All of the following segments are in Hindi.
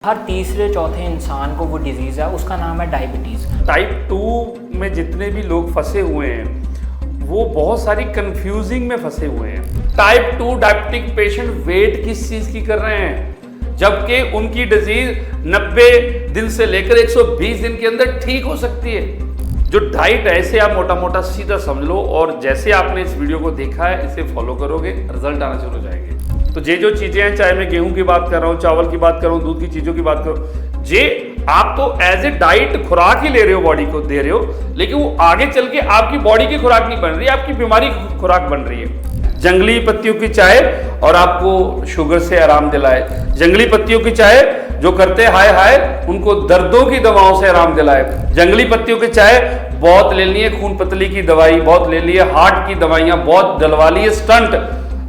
हर तीसरे चौथे इंसान को वो डिजीज़ है, उसका नाम है डायबिटीज़। टाइप 2 में जितने भी लोग फंसे हुए हैं वो बहुत सारी कंफ्यूजिंग में फंसे हुए हैं। टाइप 2 डायबिटिक पेशेंट वेट किस चीज़ की कर रहे हैं, जबकि उनकी डिजीज 90 दिन से लेकर 120 दिन के अंदर ठीक हो सकती है। जो डाइट है इसे आप मोटा मोटा सीधा समझ लो, और जैसे आपने इस वीडियो को देखा है इसे फॉलो करोगे, रिजल्ट आना शुरू हो जाएंगे। तो ये जो चीज़ें हैं, चाहे मैं गेहूं की बात कर रहा हूँ, चावल की बात कर रहा हूँ, दूध की चीज़ों की बात कर रहा हूँ, जे आप तो एज ए डाइट खुराक ही ले रहे हो, बॉडी को दे रहे हो, लेकिन वो आगे चल के आपकी बॉडी की खुराक नहीं बन रही, आपकी बीमारी की खुराक बन रही है। जंगली पत्तियों की चाय और आपको शुगर से आराम दिलाए, जंगली पत्तियों की चाय जो करते हाय हाय उनको दर्दों की दवाओं से आराम दिलाए, जंगली पत्तियों की चाय बहुत ले ली है खून पतली की दवाई, बहुत ले ली है हार्ट की दवाइयां, बहुत डलवा ली है स्टंट,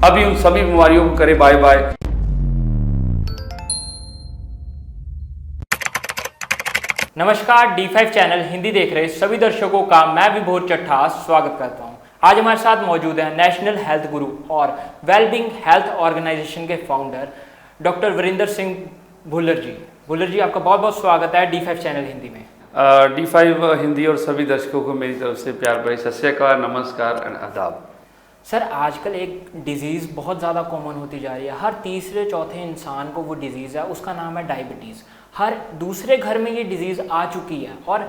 अभी उन सभी बीमारियों को करे बाय बाय। नमस्कार, D5 चैनल हिंदी देख रहे सभी दर्शकों का मैं विभोर चट्टा स्वागत करता हूं। आज हमारे साथ मौजूद है नेशनल हेल्थ गुरु और वेलबींग हेल्थ ऑर्गेनाइजेशन के फाउंडर डॉक्टर वीरेंद्र सिंह भुल्लर जी। भुल्लर जी, आपका बहुत बहुत स्वागत है D5 चैनल हिंदी में। D5 हिंदी और सभी दर्शकों को मेरी तरफ से प्यार भरी सत श्री अकाल, नमस्कार एंड आदाब। सर, आजकल एक डिज़ीज़ बहुत ज़्यादा कॉमन होती जा रही है। हर तीसरे चौथे इंसान को वो डिज़ीज़ है, उसका नाम है डायबिटीज़। हर दूसरे घर में ये डिज़ीज़ आ चुकी है और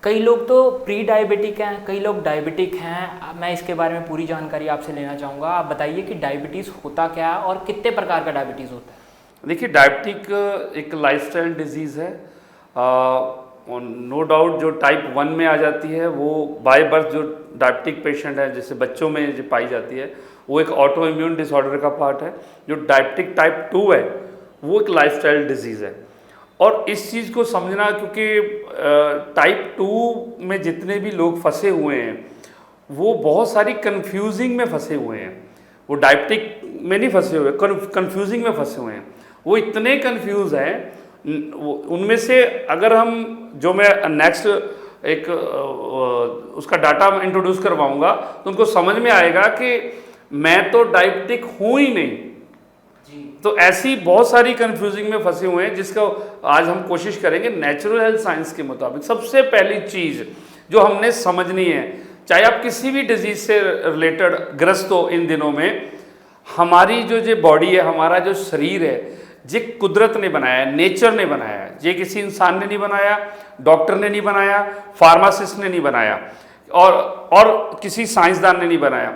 कई लोग तो प्री डायबिटिक हैं, कई लोग डायबिटिक हैं। मैं इसके बारे में पूरी जानकारी आपसे लेना चाहूँगा। आप बताइए कि डायबिटीज़ होता क्या है और कितने प्रकार का डायबिटीज़ होता है। देखिए, डायबिटिक एक लाइफस्टाइल डिजीज़ है। नो डाउट जो टाइप 1 में आ जाती है वो बाय बर्थ जो डायबिटिक पेशेंट है, जैसे बच्चों में जो पाई जाती है, वो एक ऑटो इम्यून डिसऑर्डर का पार्ट है। जो डायबिटिक टाइप 2 है वो एक लाइफस्टाइल डिजीज़ है। और इस चीज़ को समझना, क्योंकि टाइप 2 में जितने भी लोग फंसे हुए हैं वो बहुत सारी कंफ्यूजिंग में फंसे हुए हैं। वो डायबिटिक में नहीं फंसे हुए, कंफ्यूजिंग में फंसे हुए हैं। वो इतने कंफ्यूज हैं, उनमें से अगर हम जो मैं नेक्स्ट एक उसका डाटा इंट्रोड्यूस करवाऊंगा तो उनको समझ में आएगा कि मैं तो डायबिटिक हूँ ही नहीं। तो ऐसी बहुत सारी कंफ्यूजिंग में फंसे हुए हैं, जिसका आज हम कोशिश करेंगे नेचुरल हेल्थ साइंस के मुताबिक। सबसे पहली चीज़ जो हमने समझनी है, चाहे आप किसी भी डिजीज से रिलेटेड ग्रस्त हो इन दिनों में, हमारी जो बॉडी है, हमारा जो शरीर है, ये कुदरत ने बनाया है, नेचर ने बनाया है। ये किसी इंसान ने नहीं बनाया, डॉक्टर ने नहीं बनाया, फार्मासिस्ट ने नहीं बनाया, और किसी साइंसदान ने नहीं बनाया।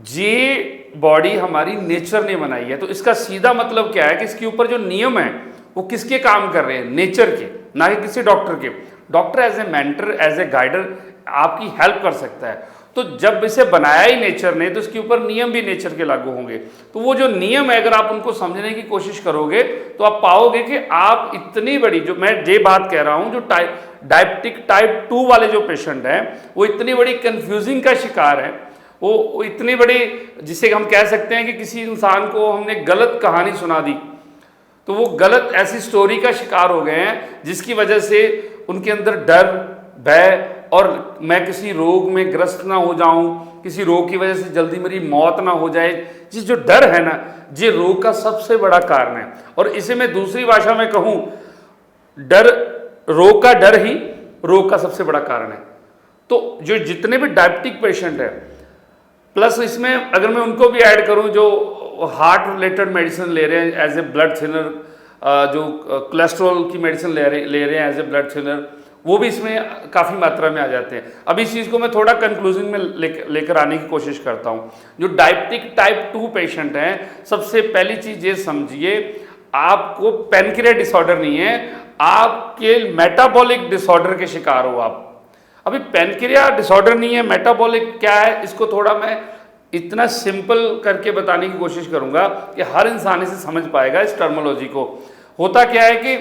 ये बॉडी हमारी नेचर ने बनाई है। तो इसका सीधा मतलब क्या है कि इसके ऊपर जो नियम है वो किसके काम कर रहे हैं? नेचर के, ना कि किसी डॉक्टर के। Doctor as a mentor, as a guider आपकी हेल्प कर सकता है। तो जब इसे बनाया ही नेचर ने, तो इसके ऊपर नियम भी नेचर के लागू होंगे। तो वो जो नियम है, अगर आप उनको समझने की कोशिश करोगे तो आप पाओगे कि आप इतनी बड़ी, जो मैं ये बात कह रहा हूँ, जो डायबिटिक टाइप 2 वाले जो पेशेंट हैं वो इतनी बड़ी कंफ्यूजिंग का शिकार है। वो इतनी बड़ी, जिसे हम कह सकते हैं कि किसी इंसान को हमने गलत कहानी सुना दी, तो वो गलत ऐसी स्टोरी का शिकार हो गए हैं जिसकी वजह से उनके अंदर डर, भय, और मैं किसी रोग में ग्रस्त ना हो जाऊं, किसी रोग की वजह से जल्दी मेरी मौत ना हो जाए, जिस जो डर है ना, ये रोग का सबसे बड़ा कारण है। और इसे मैं दूसरी भाषा में कहूं, डर, रोग का डर ही रोग का सबसे बड़ा कारण है। तो जो जितने भी डायबिटिक पेशेंट है, प्लस इसमें अगर मैं उनको भी ऐड करूं जो हार्ट रिलेटेड मेडिसिन ले रहे हैं एज ए ब्लड थिनर, जो कोलेस्ट्रॉल की मेडिसिन ले रहे हैं एज ए ब्लड थिनर, वो भी इसमें काफ़ी मात्रा में आ जाते हैं। अब इस चीज़ को मैं थोड़ा कंक्लूजन में लेकर आने की कोशिश करता हूँ। जो डायबिटिक टाइप 2 पेशेंट हैं, सबसे पहली चीज़ ये समझिए, आपको पैनक्रियास डिसऑर्डर नहीं है, आपके मेटाबॉलिक डिसऑर्डर के शिकार हो आप। अभी पैनक्रियास डिसऑर्डर नहीं है, मेटाबॉलिक क्या है, इसको थोड़ा मैं इतना सिंपल करके बताने की कोशिश करूँगा कि हर इंसान इसे समझ पाएगा इस टर्मोलॉजी को। होता क्या है कि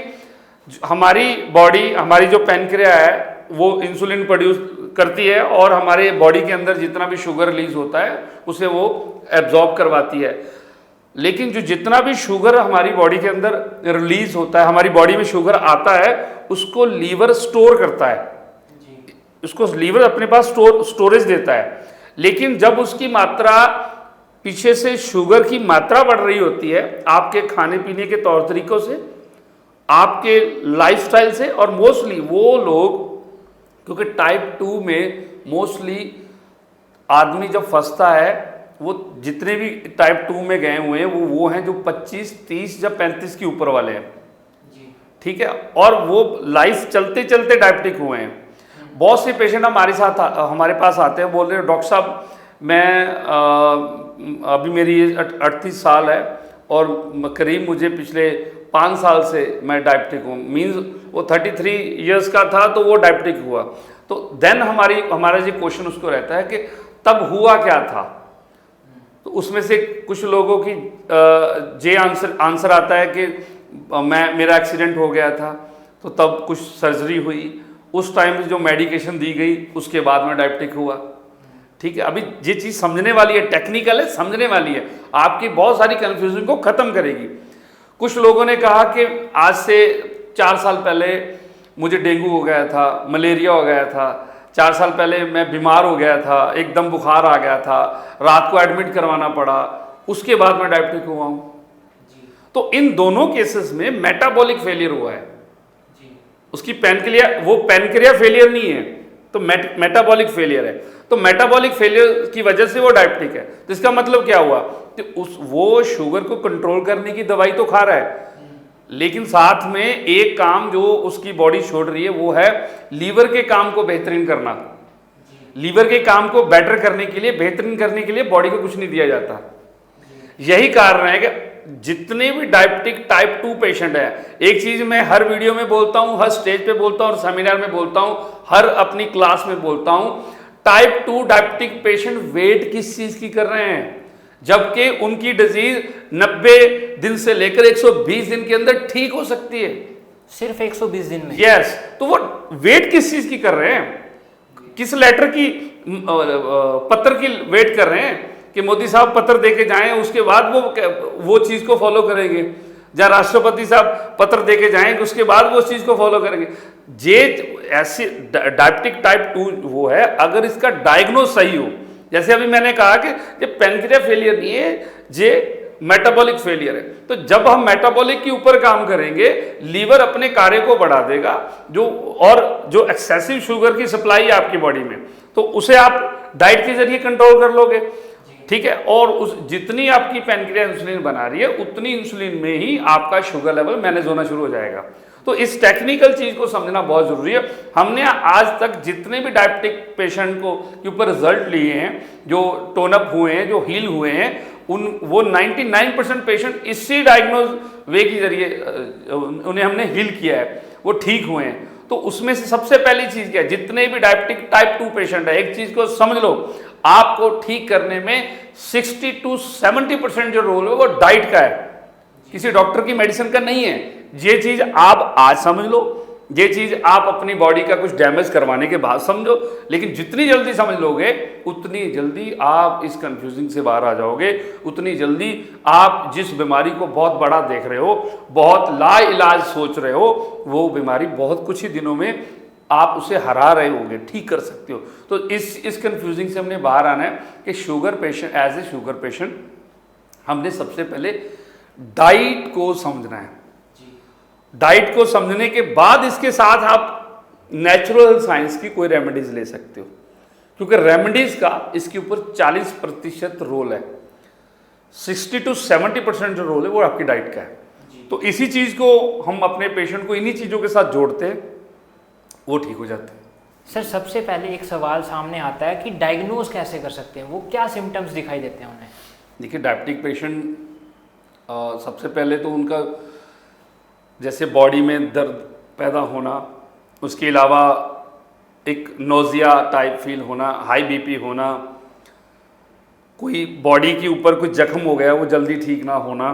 हमारी बॉडी, हमारी जो पैनक्रिया है वो इंसुलिन प्रोड्यूस करती है और हमारे बॉडी के अंदर जितना भी शुगर रिलीज होता है उसे वो एब्जॉर्ब करवाती है। लेकिन जो जितना भी शुगर हमारी बॉडी के अंदर रिलीज होता है, हमारी बॉडी में शुगर आता है, उसको लीवर स्टोर करता है, उसको लीवर अपने पास स्टोरेज देता है। लेकिन जब उसकी मात्रा, पीछे से शुगर की मात्रा बढ़ रही होती है आपके खाने पीने के तौर तरीकों से, आपके लाइफस्टाइल से, और मोस्टली वो लोग, क्योंकि टाइप 2 में मोस्टली आदमी जब फंसता है, वो जितने भी टाइप 2 में गए हुए हैं वो हैं जो 25, 30 या 35 के ऊपर वाले हैं, ठीक है, और वो लाइफ चलते चलते डायबिटिक हुए हैं। बहुत से पेशेंट हमारे पास आते हैं, बोल रहे हैं डॉक्टर साहब मैं अभी मेरी एज 38 साल है और करीब मुझे पिछले 5 साल से मैं डायबिटिक हूँ। मीन्स वो 33 इयर्स का था तो वो डायबिटिक हुआ। तो देन हमारा जो क्वेश्चन उसको रहता है कि तब हुआ क्या था। तो उसमें से कुछ लोगों की जे आंसर आता है कि मेरा एक्सीडेंट हो गया था तो तब कुछ सर्जरी हुई, उस टाइम जो मेडिकेशन दी गई उसके बाद में डायबिटिक हुआ। ठीक है, अभी ये चीज़ समझने वाली है, टेक्निकल है, समझने वाली है, आपकी बहुत सारी कन्फ्यूजन को ख़त्म करेगी। कुछ लोगों ने कहा कि आज से 4 साल पहले मुझे डेंगू हो गया था, मलेरिया हो गया था, 4 साल पहले मैं बीमार हो गया था, एकदम बुखार आ गया था, रात को एडमिट करवाना पड़ा, उसके बाद मैं डायबिटिक हुआ हूँ। तो इन दोनों केसेस में मेटाबॉलिक फेलियर हुआ है, उसकी पैनक्रिया फेलियर नहीं है, तो मेटाबॉलिक फेलियर है। तो मेटाबॉलिक फेलियर की वजह से वो डायबिटिक है। तो इसका मतलब क्या हुआ कि वो शुगर को कंट्रोल करने की दवाई तो खा रहा है, लेकिन साथ में एक काम जो उसकी बॉडी छोड़ रही है वो है लीवर के काम को बेहतरीन करना। लीवर के काम को बेटर करने के लिए, बेहतरीन करने के लिए बॉडी को कुछ नहीं दिया जाता। यही कारण है कि जितने भी डायबिटिक टाइप 2 पेशेंट है, एक चीज मैं हर वीडियो में बोलता हूं, हर स्टेज पे बोलता हूं और सेमिनार में बोलता हूं, हर अपनी क्लास में बोलता हूं, टाइप 2 डायबिटिक पेशेंट वेट किस चीज की कर रहे हैं, जबकि उनकी डिजीज 90 दिन से लेकर 120 दिन के अंदर ठीक हो सकती है। सिर्फ 120 दिन में? यस। तो वो वेट किस चीज की कर रहे हैं, किस लेटर की पत्र की वेट कर रहे हैं कि मोदी साहब पत्र देके जाएं, उसके बाद वो चीज को फॉलो करेंगे, या राष्ट्रपति साहब पत्र देके जाएंगे उसके बाद वो चीज को फॉलो करेंगे। जे ऐसी डायबिटिक टाइप 2 वो है, अगर इसका डायग्नोज सही हो, जैसे अभी मैंने कहा कि ये पैनक्रिया फेलियर नहीं है, ये मेटाबॉलिक फेलियर है। तो जब हम मेटाबॉलिक के ऊपर काम करेंगे, लीवर अपने कार्य को बढ़ा देगा, जो एक्सेसिव शुगर की सप्लाई है आपकी बॉडी में, तो उसे आप डाइट के जरिए कंट्रोल कर लोगे, ठीक है, और जितनी आपकी पैनक्रिया इंसुलिन बना रही है उतनी इंसुलिन में ही आपका शुगर लेवल मैनेज होना शुरू हो जाएगा। तो इस टेक्निकल चीज को समझना बहुत जरूरी है। हमने आज तक जितने भी डायबिटिक पेशेंट के ऊपर रिजल्ट लिए हैं, जो टोन अप हुए हैं, जो हील हुए हैं, वो 99% पेशेंट इसी डायग्नोज वे के जरिए उन्हें हमने हील किया है, वो ठीक हुए हैं। तो उसमें से सबसे पहली चीज क्या है, जितने भी डायबिटिक टाइप 2 पेशेंट है, एक चीज को समझ लो, आपको ठीक करने में 60 to 70% जो रोल है वो डाइट का है, किसी डॉक्टर की मेडिसिन का नहीं है। ये चीज आप आज समझ लो, ये चीज आप अपनी बॉडी का कुछ डैमेज करवाने के बाद समझो, लेकिन जितनी जल्दी समझ लोगे उतनी जल्दी आप इस कंफ्यूजिंग से बाहर आ जाओगे, उतनी जल्दी आप जिस बीमारी को बहुत बड़ा देख रहे हो, बहुत लाइलाज सोच रहे हो, वो बीमारी बहुत कुछ ही दिनों में आप उसे हरा रहे होगे, ठीक कर सकते हो। तो इस कंफ्यूजिंग से हमने बाहर आना है कि sugar patient, as a sugar patient हमने सबसे पहले डाइट को समझना है। डाइट को समझने के बाद इसके साथ आप नेचुरल साइंस की कोई रेमेडीज ले सकते हो, क्योंकि रेमेडीज का इसके ऊपर 40% रोल है, 60 to 70% जो रोल है वो आपकी डाइट का है। तो इसी चीज को हम अपने पेशेंट को इन्हीं चीजों के साथ जोड़ते हैं, वो ठीक हो जाते हैं। सर, सबसे पहले एक सवाल सामने आता है कि डायग्नोज कैसे कर सकते हैं, वो क्या सिम्टम्स दिखाई देते हैं उन्हें? देखिए, डायबिटिक पेशेंट सबसे पहले तो उनका जैसे बॉडी में दर्द पैदा होना, उसके अलावा एक नोजिया टाइप फील होना, हाई बीपी होना, कोई बॉडी के ऊपर कुछ जख्म हो गया वो जल्दी ठीक ना होना,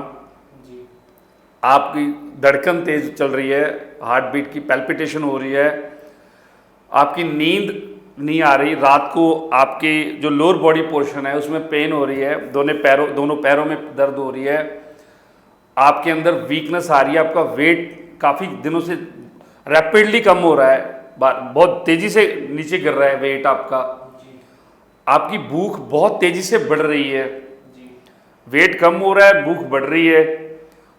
आपकी धड़कन तेज चल रही है, हार्ट बीट की पैल्पिटेशन हो रही है, आपकी नींद नहीं आ रही, रात को आपके जो लोअर बॉडी पोर्शन है उसमें पेन हो रही है, दोनों पैरों में दर्द हो रही है, आपके अंदर वीकनेस आ रही है, आपका वेट काफ़ी दिनों से रैपिडली कम हो रहा है, बहुत तेज़ी से नीचे गिर रहा है वेट आपका, आपकी भूख बहुत तेज़ी से बढ़ रही है, वेट कम हो रहा है, भूख बढ़ रही है।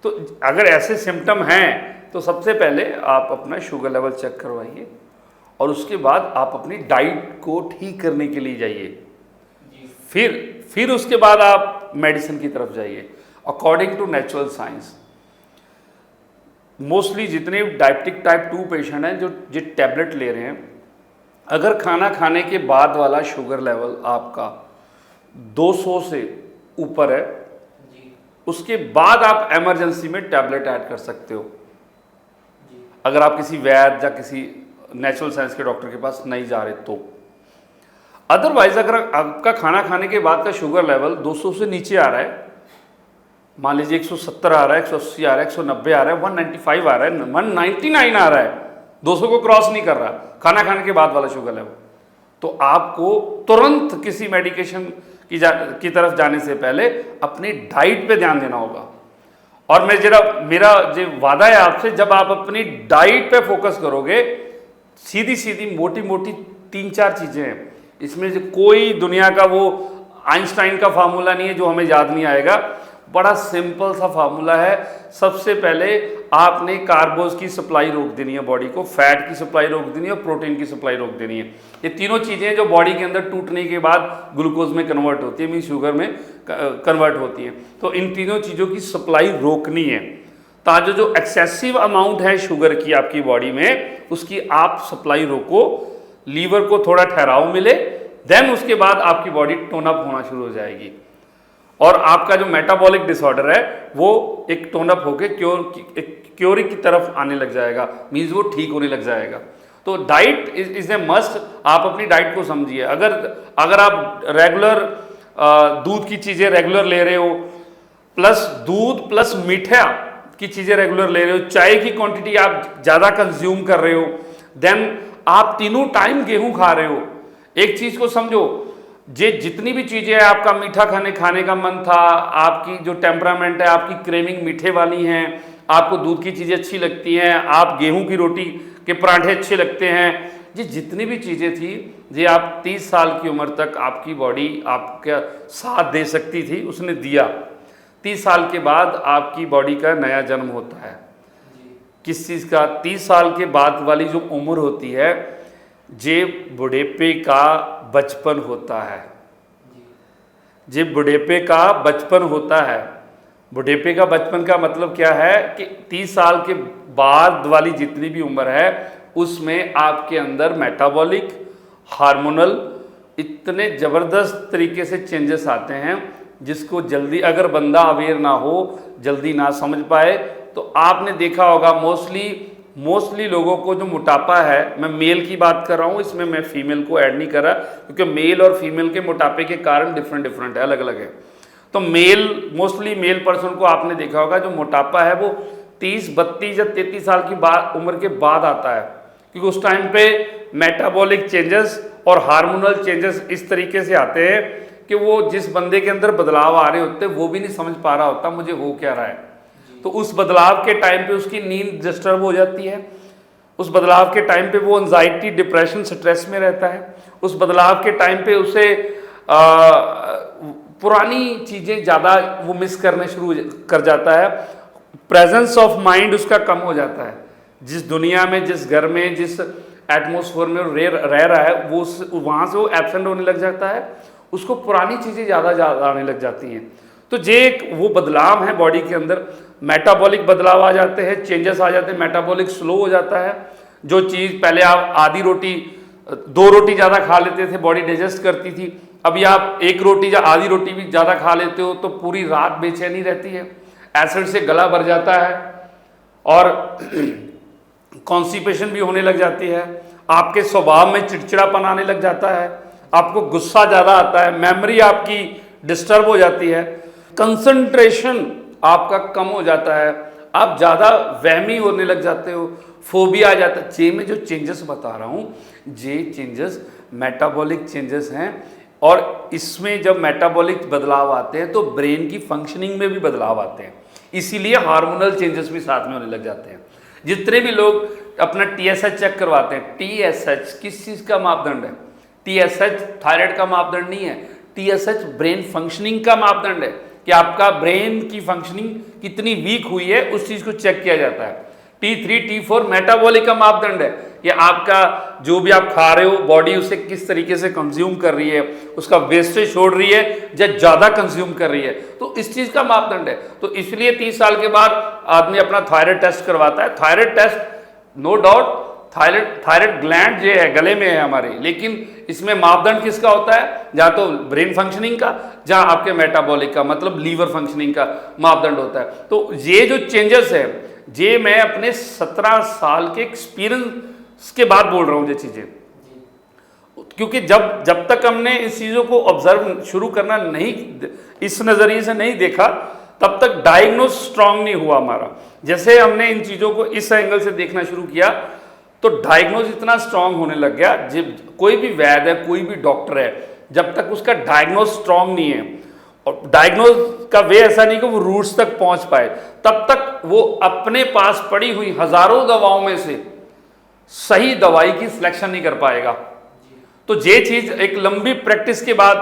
तो अगर ऐसे सिम्टम हैं तो सबसे पहले आप अपना शुगर लेवल चेक करवाइए और उसके बाद आप अपनी डाइट को ठीक करने के लिए जाइए। फिर उसके बाद आप मेडिसिन की तरफ जाइए according to natural science. Mostly जितने डायबिटिक टाइप 2 पेशेंट हैं जो टैबलेट ले रहे हैं, अगर खाना खाने के बाद वाला शुगर लेवल आपका 200 से ऊपर है, उसके बाद आप इमरजेंसी में टैबलेट ऐड कर सकते हो, अगर आप किसी वैद्य या किसी नेचुरल साइंस के डॉक्टर के पास नहीं जा रहे तो। अदरवाइज अगर आपका खाना खाने के बाद का शुगर लेवल 200 से नीचे आ रहा है, मान लीजिए 170 आ रहा है, 180 आ रहा है, 190 आ रहा है, 195 आ रहा है, 199 आ रहा है, 200 को क्रॉस नहीं कर रहा खाना खाने के बाद वाला शुगर लेवल, तो आपको तुरंत किसी मेडिकेशन की तरफ जाने से पहले अपनी डाइट पे ध्यान देना होगा। और मेरा जो वादा है आपसे, जब आप अपनी डाइट पे फोकस करोगे, सीधी सीधी मोटी मोटी 3-4 चीजें हैं इसमें, जो कोई दुनिया का वो आइंस्टाइन का फार्मूला नहीं है जो हमें याद नहीं आएगा। बड़ा सिंपल सा फार्मूला है। सबसे पहले आपने कार्बोज की सप्लाई रोक देनी है बॉडी को, फैट की सप्लाई रोक देनी है और प्रोटीन की सप्लाई रोक देनी है। ये तीनों चीज़ें जो बॉडी के अंदर टूटने के बाद ग्लूकोज में कन्वर्ट होती है, मीन शुगर में कन्वर्ट होती हैं। तो इन तीनों चीज़ों की सप्लाई रोकनी है, ताकि जो एक्सेसिव अमाउंट है शुगर की आपकी बॉडी में, उसकी आप सप्लाई रोको, लीवर को थोड़ा ठहराव मिले, देन उसके बाद आपकी बॉडी टोन अप होना शुरू हो जाएगी और आपका जो मेटाबॉलिक डिसऑर्डर है वो एक टोन अप होकर क्योरी की तरफ आने लग जाएगा, मीन्स वो ठीक होने लग जाएगा। तो डाइट इज ए मस्ट। आप अपनी डाइट को समझिए। अगर आप रेगुलर दूध की चीज़ें रेगुलर ले रहे हो, प्लस दूध प्लस मीठा की चीज़ें रेगुलर ले रहे हो, चाय की क्वांटिटी आप ज़्यादा कंज्यूम कर रहे हो, देन आप तीनों टाइम गेहूं खा रहे हो। एक चीज़ को समझो, जितनी भी चीज़ें हैं, आपका मीठा खाने का मन था, आपकी जो टेम्परामेंट है, आपकी क्रेविंग मीठे वाली हैं, आपको दूध की चीज़ें अच्छी लगती हैं, आप गेहूं की रोटी के पराठे अच्छे लगते हैं, ये जितनी भी चीज़ें थी, ये आप 30 साल की उम्र तक आपकी बॉडी आपका साथ दे सकती थी, उसने दिया। 30 साल के बाद आपकी बॉडी का नया जन्म होता है। किस चीज़ का? 30 साल के बाद वाली जो उम्र होती है, जे बुढ़ेपे का बचपन होता है। जे बुढ़ेपे का बचपन होता है। बुढ़ेपे का बचपन का मतलब क्या है कि 30 साल के बाद वाली जितनी भी उम्र है, उसमें आपके अंदर मेटाबॉलिक, हार्मोनल इतने ज़बरदस्त तरीके से चेंजेस आते हैं, जिसको जल्दी अगर बंदा अवेयर ना हो, जल्दी ना समझ पाए, तो आपने देखा होगा मोस्टली लोगों को जो मोटापा है, मैं मेल की बात कर रहा हूँ, इसमें मैं फीमेल को ऐड नहीं कर रहा, क्योंकि मेल और फीमेल के मोटापे के कारण डिफरेंट है, अलग अलग है। तो मोस्टली मेल पर्सन को आपने देखा होगा, जो मोटापा है वो 30, 32 या 33 साल की उम्र के बाद आता है, क्योंकि उस टाइम पे मेटाबॉलिक चेंजेस और हार्मोनल चेंजेस इस तरीके से आते हैं कि वो जिस बंदे के अंदर बदलाव आ रहे होते हैं, वो भी नहीं समझ पा रहा होता मुझे हो क्या रहा है। तो उस बदलाव के टाइम पे उसकी नींद डिस्टर्ब हो जाती है, उस बदलाव के टाइम पे वो एंजाइटी, डिप्रेशन, स्ट्रेस में रहता है, उस बदलाव के टाइम पे उसे पुरानी चीज़ें ज़्यादा वो मिस करने शुरू कर जाता है, प्रेजेंस ऑफ माइंड उसका कम हो जाता है। जिस दुनिया में, जिस घर में, जिस एटमोसफेयर में रह रहा है, वो वहाँ से वो एब्सेंट होने लग जाता है, उसको पुरानी चीज़ें ज़्यादा आने लग जाती हैं। तो एक वो बदलाव है बॉडी के अंदर, मेटाबॉलिक बदलाव आ जाते हैं, चेंजेस आ जाते हैं, मेटाबॉलिक स्लो हो जाता है। जो चीज़ पहले आप आधी रोटी 2 रोटी ज़्यादा खा लेते थे, बॉडी डाइजेस्ट करती थी, अभी आप 1 रोटी या आधी रोटी भी ज़्यादा खा लेते हो तो पूरी रात बेचैनी रहती है, एसिड से गला भर जाता है और कॉन्स्टिपेशन भी होने लग जाती है, आपके स्वभाव में चिड़चिड़ापन आने लग जाता है, आपको गुस्सा ज़्यादा आता है, मेमोरी आपकी डिस्टर्ब हो जाती है, कंसंट्रेशन आपका कम हो जाता है, आप ज़्यादा वहमी होने लग जाते हो, फोबिया आ जाता है। जे मैं जो चेंजेस बता रहा हूँ, जे चेंजेस मेटाबॉलिक चेंजेस हैं, और इसमें जब मेटाबॉलिक बदलाव आते हैं तो ब्रेन की फंक्शनिंग में भी बदलाव आते हैं, इसीलिए हार्मोनल चेंजेस भी साथ में होने लग जाते हैं। जितने भी लोग अपना TSH चेक करवाते हैं, TSH किस चीज़ का मापदंड है? TSH थायराइड का मापदंड नहीं है, TSH ब्रेन फंक्शनिंग का मापदंड है, कि आपका ब्रेन की फंक्शनिंग कितनी वीक हुई है, उस चीज़ को चेक किया जाता है। T3 T4 मेटाबॉलिक का मापदंड है, ये आपका जो भी आप खा रहे हो बॉडी उसे किस तरीके से कंज्यूम कर रही है, उसका वेस्टेज छोड़ रही है या ज़्यादा कंज्यूम कर रही है, तो इस चीज़ का मापदंड है। तो इसलिए 30 साल के बाद आदमी अपना थायराइड टेस्ट करवाता है। Thyroid test no doubt thyroid gland जो है गले में है हमारे, लेकिन इसमें मापदंड किसका होता है, या तो ब्रेन फंक्शनिंग का, जहाँ आपके मेटाबॉलिक का मतलब लीवर फंक्शनिंग का मापदंड होता है। तो ये जो चेंजेस है ये मैं अपने 17 साल के एक्सपीरियंस के बाद बोल रहा हूँ ये चीज़ें, क्योंकि जब तक हमने इस चीज़ों को ऑब्जर्व शुरू करना नहीं, इस नज़रिए से नहीं देखा, तब तक डायग्नोज स्ट्रांग नहीं हुआ हमारा। जैसे हमने इन चीज़ों को इस एंगल से देखना शुरू किया तो डायग्नोज इतना स्ट्रांग होने लग गया। जब कोई भी वैद्य है, कोई भी डॉक्टर है, जब तक उसका डायग्नोज स्ट्रांग नहीं है और डायग्नोज का वे ऐसा नहीं कि वो रूट्स तक पहुंच पाए, तब तक वो अपने पास पड़ी हुई हजारों दवाओं में से सही दवाई की सिलेक्शन नहीं कर पाएगा। तो ये चीज एक लंबी प्रैक्टिस के बाद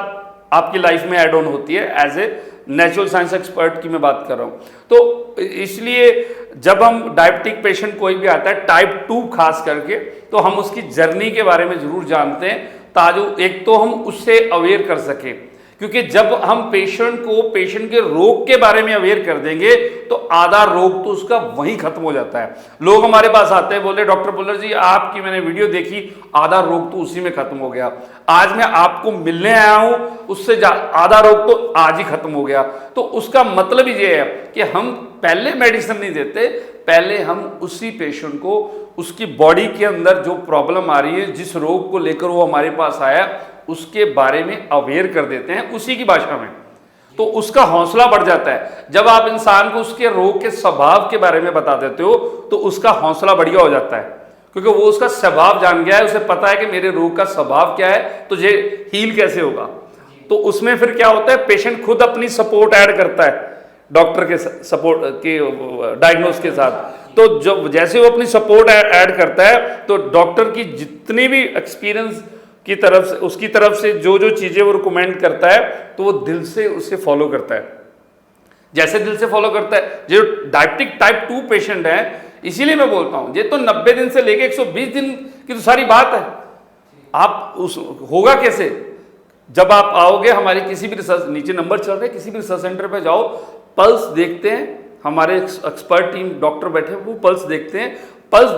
आपकी लाइफ में ऐड ऑन होती है। As a natural science expert की मैं बात कर रहा हूं, तो इसलिए जब हम डायबिटिक पेशेंट कोई भी आता है टाइप 2 खास करके, तो हम उसकी जर्नी के बारे में जरूर जानते हैं, ताकि एक तो हम उससे अवेयर कर सकें, क्योंकि जब हम पेशेंट के रोग के बारे में अवेयर कर देंगे तो आधा रोग तो उसका वहीं खत्म हो जाता है। लोग हमारे पास आते हैं, बोले डॉक्टर बुल्लर जी आपकी मैंने वीडियो देखी, आधा रोग तो उसी में खत्म हो गया। आज मैं आपको मिलने आया हूं, उससे आधा रोग तो आज ही खत्म हो गया। तो उसका मतलब ये है कि हम पहले मेडिसिन नहीं देते, पहले हम उसी पेशेंट को उसकी बॉडी के अंदर जो प्रॉब्लम आ रही है, जिस रोग को लेकर वो हमारे पास आया, उसके बारे में अवेयर कर देते हैं उसी की भाषा में, तो उसका हौसला बढ़ जाता है। जब आप इंसान को उसके रोग के स्वभाव के बारे में बता देते हो तो उसका हौसला बढ़िया हो जाता है, क्योंकि वो उसका स्वभाव जान गया है, उसे पता है कि मेरे रोग का स्वभाव क्या है, तो ये हील कैसे होगा। तो उसमें फिर क्या होता है, पेशेंट खुद अपनी सपोर्ट ऐड करता है डॉक्टर के सपोर्ट के डायग्नोस के साथ। तो जब जैसे वो अपनी सपोर्ट ऐड करता है तो डॉक्टर की जितनी भी एक्सपीरियंस की तरफ से, उसकी तरफ से जो जो चीज़ें वो रिकमेंड करता है, तो वो दिल से उसे फॉलो करता है। जैसे दिल से फॉलो करता है, जो डायबिटिक टाइप 2 पेशेंट है, इसीलिए मैं बोलता हूँ ये तो 90 दिन से लेके 120 दिन की तो सारी बात है। आप उस होगा कैसे, जब आप आओगे हमारे किसी भी रिसर्च, नीचे नंबर चल रहे, किसी भी रिसर्च सेंटर पे जाओ, पल्स देखते हैं, हमारे एक्सपर्ट टीम डॉक्टर बैठे वो पल्स देखते हैं, पल्स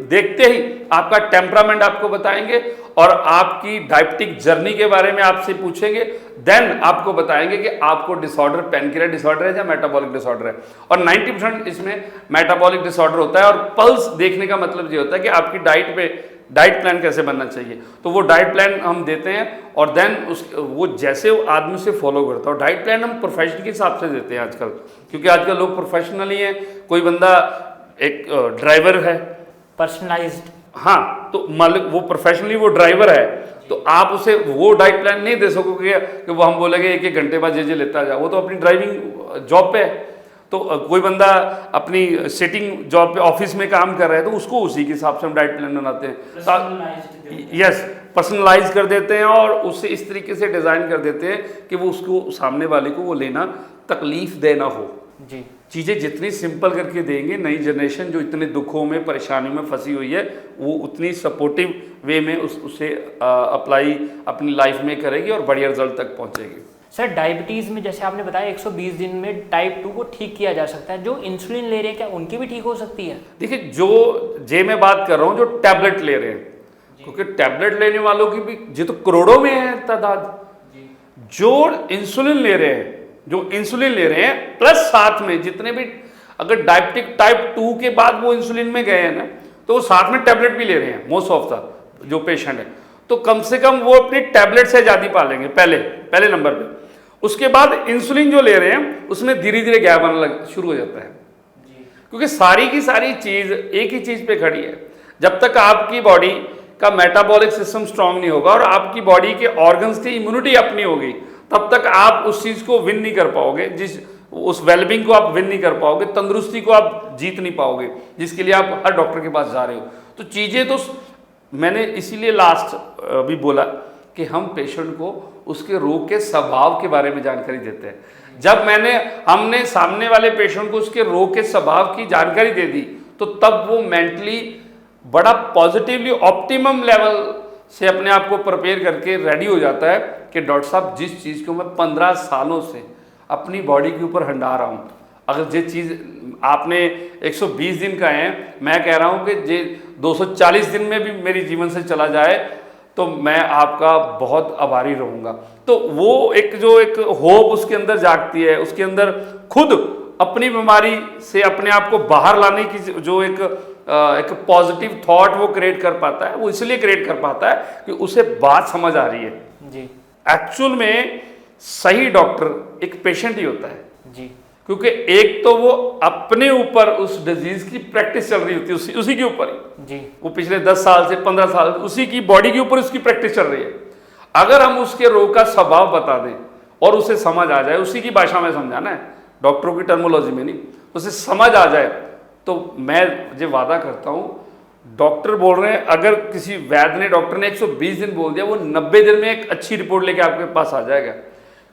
देखते ही आपका टेम्परामेंट आपको बताएंगे और आपकी डायबिटिक जर्नी के बारे में आपसे पूछेंगे, देन आपको बताएंगे कि आपको डिसऑर्डर पैनक्रियाटिक डिसऑर्डर है या मेटाबॉलिक डिसऑर्डर है। और 90% इसमें मेटाबॉलिक डिसऑर्डर होता है। और पल्स देखने का मतलब ये होता है कि आपकी डाइट प्लान कैसे बनना चाहिए, तो वो डाइट प्लान हम देते हैं और देन वो जैसे वो आदमी से फॉलो करता है। और डाइट प्लान हम प्रोफेशन के हिसाब से देते हैं आजकल, क्योंकि आजकल लोग प्रोफेशनल ही हैं। कोई बंदा एक ड्राइवर है पर्सनलाइज्ड, हाँ, तो मालिक वो प्रोफेशनली वो ड्राइवर है, तो आप उसे वो डाइट प्लान नहीं दे सकोगे कि वो हम बोलेंगे 1-1 घंटे बाद ये लेता जाओ, वो तो अपनी ड्राइविंग जॉब पे है। तो कोई बंदा अपनी सिटिंग जॉब पे ऑफिस में काम कर रहा है, तो उसको उसी के हिसाब से हम डाइट प्लान बनाते हैं। यस, पर्सनलाइज कर देते हैं और उससे इस तरीके से डिज़ाइन कर देते हैं कि वो उसको सामने वाले को वो लेना तकलीफ देना हो जी। चीज़ें जितनी सिंपल करके देंगे, नई जनरेशन जो इतने दुखों में परेशानियों में फंसी हुई है, वो उतनी सपोर्टिव वे में उसे अप्लाई अपनी लाइफ में करेगी और बढ़िया रिजल्ट तक पहुंचेगी। सर, डायबिटीज़ में जैसे आपने बताया 120 दिन में टाइप 2 को ठीक किया जा सकता है, जो इंसुलिन ले रहे हैं क्या उनकी भी ठीक हो सकती है? देखिए मैं बात कर रहा हूँ जो टैबलेट ले रहे हैं, क्योंकि टैबलेट लेने वालों की भी ये तो करोड़ों में है तादाद। जो इंसुलिन ले रहे हैं प्लस साथ में जितने भी, अगर डायबिटिक टाइप 2 के बाद वो इंसुलिन में गए हैं ना, तो वो साथ में टैबलेट भी ले रहे हैं मोस्ट ऑफ द जो पेशेंट है, तो कम से कम वो अपनी टैबलेट से आज़ादी पालेंगे पहले नंबर पे। उसके बाद इंसुलिन जो ले रहे हैं उसमें धीरे धीरे गैप आना शुरू हो जाता है, क्योंकि सारी की सारी चीज़ एक ही चीज़ पे खड़ी है। जब तक आपकी बॉडी का मेटाबॉलिक सिस्टम स्ट्रांग नहीं होगा और आपकी बॉडी के ऑर्गन्स की इम्यूनिटी अपनी होगी, तब तक आप उस चीज़ को विन नहीं कर पाओगे, उस वेलबींग को आप विन नहीं कर पाओगे, तंदुरुस्ती को आप जीत नहीं पाओगे, जिसके लिए आप हर डॉक्टर के पास जा रहे हो। तो चीज़ें तो मैंने इसीलिए लास्ट भी बोला कि हम पेशेंट को उसके रोग के स्वभाव के बारे में जानकारी देते हैं। जब हमने सामने वाले पेशेंट को उसके रोग के स्वभाव की जानकारी दे दी, तो तब वो मेंटली बड़ा पॉजिटिवली ऑप्टिमम लेवल से अपने आप को प्रिपेयर करके रेडी हो जाता है कि डॉक्टर साहब जिस चीज़ को मैं 15 सालों से अपनी बॉडी के ऊपर हंडा रहा हूँ, अगर ये चीज़ आपने 120 दिन का है, मैं कह रहा हूँ कि ये 240 दिन में भी मेरी जीवन से चला जाए तो मैं आपका बहुत आभारी रहूँगा। तो वो एक होप उसके अंदर जागती है, उसके अंदर खुद अपनी बीमारी से अपने आप को बाहर लाने की जो एक पॉजिटिव थॉट वो क्रिएट कर पाता है। वो इसलिए क्रिएट कर पाता है कि उसे बात समझ आ रही है जी। एक्चुअल में सही डॉक्टर एक पेशेंट ही होता है जी, क्योंकि एक तो वो अपने ऊपर उस डिजीज की प्रैक्टिस चल रही होती है, उसी के ऊपर ही जी, वो पिछले 10 साल से 15 साल उसी की बॉडी के ऊपर उसकी प्रैक्टिस चल रही है। अगर हम उसके रोग का स्वभाव बता दें और उसे समझ आ जाए, उसी की भाषा में समझाना है, डॉक्टरों की टर्मोलॉजी में नहीं, उसे समझ आ जाए, तो मैं ये वादा करता हूँ डॉक्टर बोल रहे हैं, अगर किसी वैद्य ने डॉक्टर ने 120 दिन बोल दिया, वो 90 दिन में एक अच्छी रिपोर्ट लेके आपके पास आ जाएगा।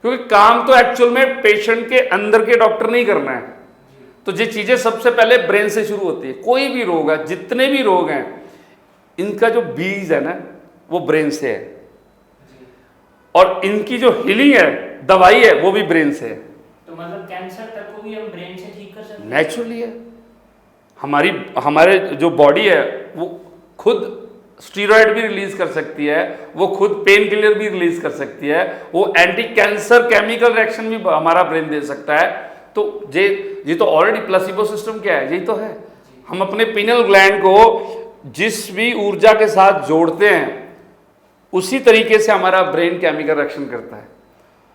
क्योंकि काम तो एक्चुअल में पेशेंट के अंदर के डॉक्टर नहीं करना है। तो ये चीजें सबसे पहले ब्रेन से शुरू होती है। कोई भी रोग है, जितने भी रोग हैं, इनका जो बीज है ना वो ब्रेन से है, और इनकी जो हीलिंग है, दवाई है, वो भी ब्रेन से है। तो मतलब कैंसर तक को भी हम ब्रेन से ठीक कर सकते हैं? नेचुरली है। हमारे जो बॉडी है वो खुद स्टीरॉयड भी रिलीज कर सकती है, वो खुद पेन किलर भी रिलीज कर सकती है, वो एंटी कैंसर केमिकल रिएक्शन भी हमारा ब्रेन दे सकता है। तो ये तो ऑलरेडी प्लेसिबो सिस्टम क्या है, यही तो है। हम अपने पिनल ग्लैंड को जिस भी ऊर्जा के साथ जोड़ते हैं उसी तरीके से हमारा ब्रेन केमिकल रिएक्शन करता है,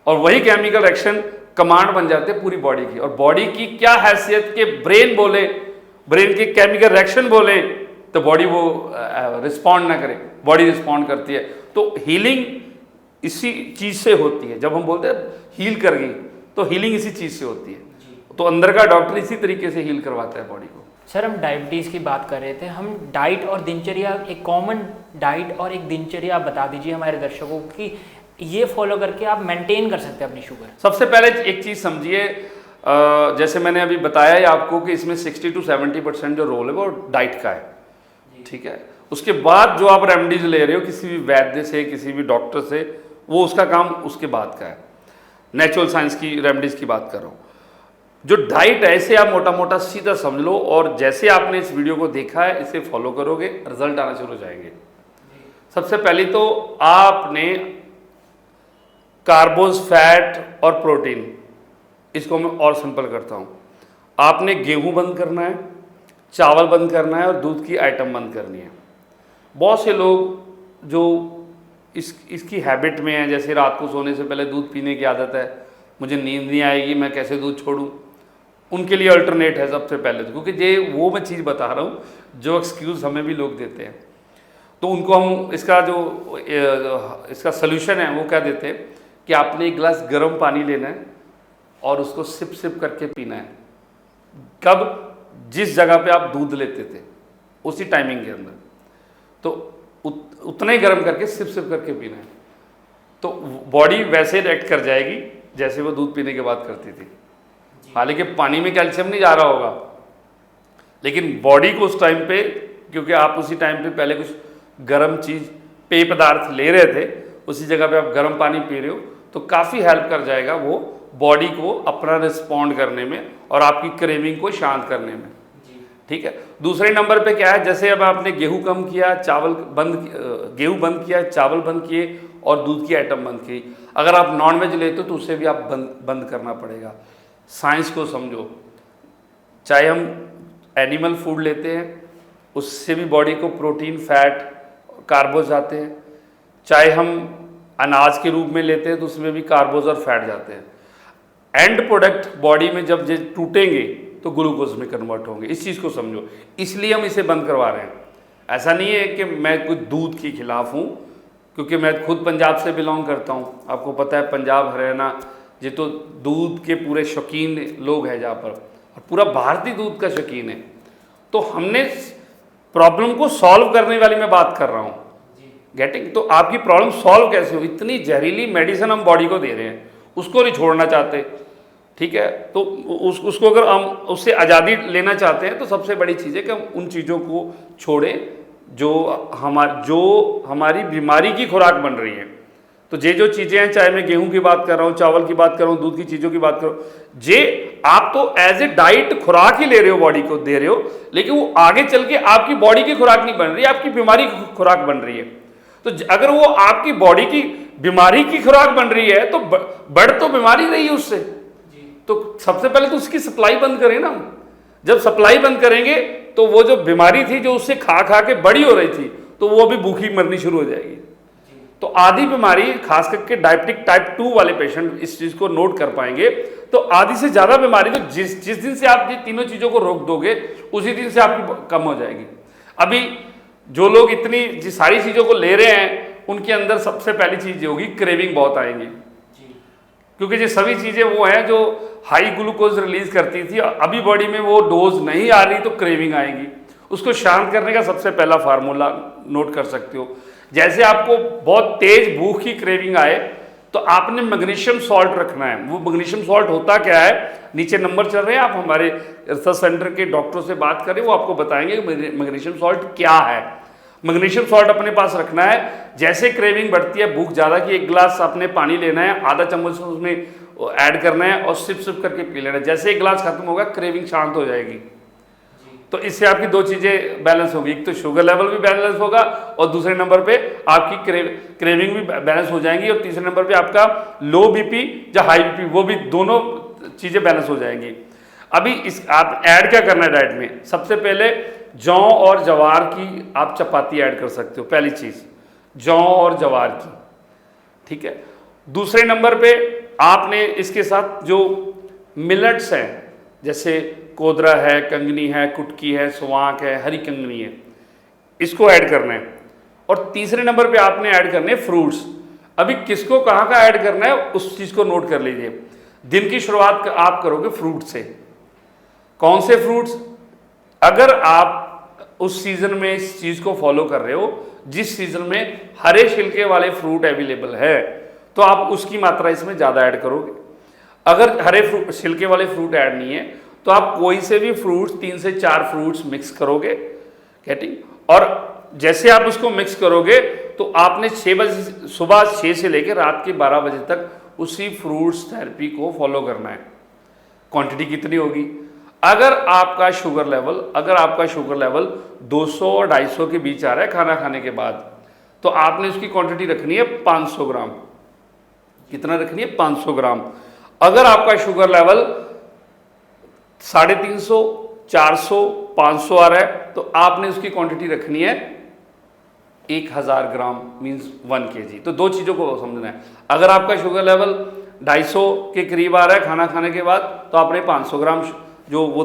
और वही केमिकल रिएक्शन कमांड बन जाते हैं पूरी बॉडी की। और बॉडी की क्या हैसियत के ब्रेन बोले, ब्रेन के केमिकल रिएक्शन बोले तो बॉडी वो रिस्पॉन्ड ना करे, बॉडी रिस्पॉन्ड करती है। तो हीलिंग इसी चीज से होती है। जब हम बोलते हैं हील कर गई, तो हीलिंग इसी चीज से होती है। तो अंदर का डॉक्टर इसी तरीके से हील करवाता है बॉडी को। सर, हम डायबिटीज़ की बात कर रहे थे, हम डाइट और दिनचर्या, एक कॉमन डाइट और एक दिनचर्या बता दीजिए हमारे दर्शकों को कि ये फॉलो करके आप मेंटेन कर सकते हैं अपनी शुगर। सबसे पहले एक चीज़ समझिए, जैसे मैंने अभी बताया ही आपको कि इसमें 60 to 70% जो रोल है वो डाइट का है, ठीक है। उसके बाद जो आप रेमेडीज ले रहे हो किसी भी वैद्य से, किसी भी डॉक्टर से, वो उसका काम उसके बाद का है। नेचुरल साइंस की रेमेडीज की बात कर रहा हूँ। जो डाइट है इसे आप मोटा मोटा सीधा समझ लो, और जैसे आपने इस वीडियो को देखा है इसे फॉलो करोगे, रिजल्ट आना शुरू हो जाएंगे। सबसे पहले तो आपने कार्बोज, फैट और प्रोटीन, इसको मैं और सिंपल करता हूँ। आपने गेहूं बंद करना है, चावल बंद करना है, और दूध की आइटम बंद करनी है। बहुत से लोग जो इसकी हैबिट में है, जैसे रात को सोने से पहले दूध पीने की आदत है, मुझे नींद नहीं आएगी, मैं कैसे दूध छोड़ूं, उनके लिए अल्टरनेट है सबसे पहले तो, क्योंकि ये वो मैं चीज़ बता रहा हूँ जो एक्सक्यूज़ हमें भी लोग देते हैं। तो उनको हम इसका सल्यूशन है वो क्या देते हैं कि आपने एक गिलास गर्म पानी लेना है और उसको सिप सिप करके पीना है। कब? जिस जगह पे आप दूध लेते थे उसी टाइमिंग के अंदर, तो उतना ही गर्म करके सिप सिप करके पीना है। तो बॉडी वैसे रिएक्ट कर जाएगी जैसे वो दूध पीने के बाद करती थी। हालांकि पानी में कैल्शियम नहीं जा रहा होगा, लेकिन बॉडी को उस टाइम पे, क्योंकि आप उसी टाइम पे पहले कुछ गर्म चीज़, पेय पदार्थ ले रहे थे, उसी जगह पे आप गर्म पानी पी रहे हो, तो काफ़ी हेल्प कर जाएगा वो बॉडी को अपना रिस्पॉन्ड करने में और आपकी क्रेविंग को शांत करने में, ठीक है। दूसरे नंबर पे क्या है, जैसे अब आपने गेहूं कम किया, गेहूं बंद किया, चावल बंद किए और दूध की आइटम बंद की। अगर आप नॉनवेज लेते हो तो उसे भी आप बंद करना पड़ेगा। साइंस को समझो, चाहे हम एनिमल फूड लेते हैं उससे भी बॉडी को प्रोटीन, फैट, कार्बोज जाते हैं, चाहे हम अनाज के रूप में लेते हैं तो उसमें भी कार्बोज और फैट जाते हैं। एंड प्रोडक्ट बॉडी में जब ये टूटेंगे तो ग्लूकोज में कन्वर्ट होंगे। इस चीज़ को समझो, इसलिए हम इसे बंद करवा रहे हैं। ऐसा नहीं है कि मैं कुछ दूध के खिलाफ हूँ, क्योंकि मैं खुद पंजाब से बिलोंग करता हूँ। आपको पता है पंजाब, हरियाणा, ये तो दूध के पूरे शौकीन लोग हैं जहाँ पर, और पूरा भारतीय दूध का शौकीन है। तो हमने प्रॉब्लम को सॉल्व करने वाली मैं बात कर रहा हूँ, गेटिंग। तो आपकी प्रॉब्लम सॉल्व कैसे हो? इतनी जहरीली मेडिसिन हम बॉडी को दे रहे हैं, उसको नहीं छोड़ना चाहते, ठीक है। तो उसको अगर हम उससे आज़ादी लेना चाहते हैं तो सबसे बड़ी चीज़ है कि हम उन चीज़ों को छोड़ें जो हमारी बीमारी की खुराक बन रही है। तो ये जो चीज़ें हैं, चाहे मैं गेहूं की बात कर रहा हूँ, चावल की बात कर रहा हूँ, दूध की चीज़ों की बात कर रहा हूँ, जे आप तो एज ए डाइट खुराक ही ले रहे हो, बॉडी को दे रहे हो, लेकिन वो आगे चल के आपकी बॉडी की खुराक नहीं बन रही, आपकी बीमारी की खुराक बन रही है। तो अगर वो आपकी बॉडी की बीमारी की खुराक बन रही है तो बढ़ तो बीमारी रही है उससे। तो सबसे पहले तो उसकी सप्लाई बंद करें ना। जब सप्लाई बंद करेंगे तो वो जो बीमारी थी जो उससे खा खा के बड़ी हो रही थी, तो वो भी भूखी मरनी शुरू हो जाएगी। तो आधी बीमारी, खास करके डायबिटिक टाइप 2 वाले पेशेंट इस चीज को नोट कर पाएंगे। तो आधी से ज्यादा बीमारी तो जिस दिन से आप ये तीनों चीजों को रोक दोगे उसी दिन से आपकी कम हो जाएगी। अभी जो लोग इतनी सारी चीजों को ले रहे हैं उनके अंदर सबसे पहली चीज ये होगी, क्रेविंग बहुत आएंगी, क्योंकि ये सभी चीजें वो हैं जो हाई ग्लूकोज रिलीज करती थी, अभी बॉडी में वो डोज नहीं आ रही तो क्रेविंग आएगी। उसको शांत करने का सबसे पहला फार्मूला नोट कर सकते हो। जैसे आपको बहुत तेज भूख की क्रेविंग आए तो आपने मैग्नीशियम सॉल्ट रखना है। वो मैग्नीशियम सॉल्ट होता क्या है, नीचे नंबर चल रहे हैं, आप हमारे रिसर्च सेंटर के डॉक्टरों से बात करें, वो आपको बताएंगे कि मैग्नीशियम सॉल्ट क्या है। मैग्नीशियम सॉल्ट अपने पास रखना है। जैसे क्रेविंग बढ़ती है, भूख ज़्यादा की, 1 गिलास आपने पानी लेना है, आधा चम्मच उसमें ऐड करना है और सिप सिप करके पी लेना है। जैसे 1 गिलास खत्म होगा क्रेविंग शांत हो जाएगी। तो इससे आपकी 2 चीज़ें बैलेंस होगी, एक तो शुगर लेवल भी बैलेंस होगा और दूसरे नंबर पे आपकी क्रेविंग भी बैलेंस हो जाएंगी, और तीसरे नंबर पे आपका लो बीपी या हाई बीपी, वो भी दोनों चीज़ें बैलेंस हो जाएंगी। अभी आप ऐड क्या करना है डाइट में, सबसे पहले जौ और जवार की आप चपाती ऐड कर सकते हो, पहली चीज़ जौ और जवार की, ठीक है। दूसरे नंबर पे आपने इसके साथ जो मिलेट्स हैं, जैसे कोदरा है, कंगनी है, कुटकी है, सुवांक है, हरी कंगनी है, इसको ऐड करना है। और तीसरे नंबर पे आपने ऐड करने हैं फ्रूट्स। अभी किसको कहाँ का ऐड करना है उस चीज़ को नोट कर लीजिए। दिन की शुरुआत आप करोगे फ्रूट से। कौन से फ्रूट्स? अगर आप उस सीजन में इस चीज़ को फॉलो कर रहे हो, जिस सीजन में हरे छिलके वाले फ्रूट अवेलेबल है, तो आप उसकी मात्रा इसमें ज़्यादा ऐड करोगे। अगर हरे छिलके वाले फ्रूट ऐड नहीं है तो आप कोई से भी फ्रूट्स, 3 से 4 फ्रूट्स मिक्स करोगे, गेटिंग। और जैसे आप उसको मिक्स करोगे तो आपने 6 बजे, सुबह 6 से लेकर रात के 12 बजे तक उसी फ्रूट्स थेरेपी को फॉलो करना है। क्वांटिटी कितनी होगी? अगर आपका शुगर लेवल 200 और 250 के बीच आ रहा है खाना खाने के बाद, तो आपने उसकी क्वांटिटी रखनी है 500 ग्राम। कितना रखनी है? 500 ग्राम। अगर आपका शुगर लेवल 350, 400, 500 आ रहा है तो आपने उसकी क्वांटिटी रखनी है 1000 ग्राम, मीन्स 1 kg। तो 2 चीज़ों को समझना है। अगर आपका शुगर लेवल 250 के करीब आ रहा है खाना खाने के बाद, तो आपने 500 ग्राम जो वो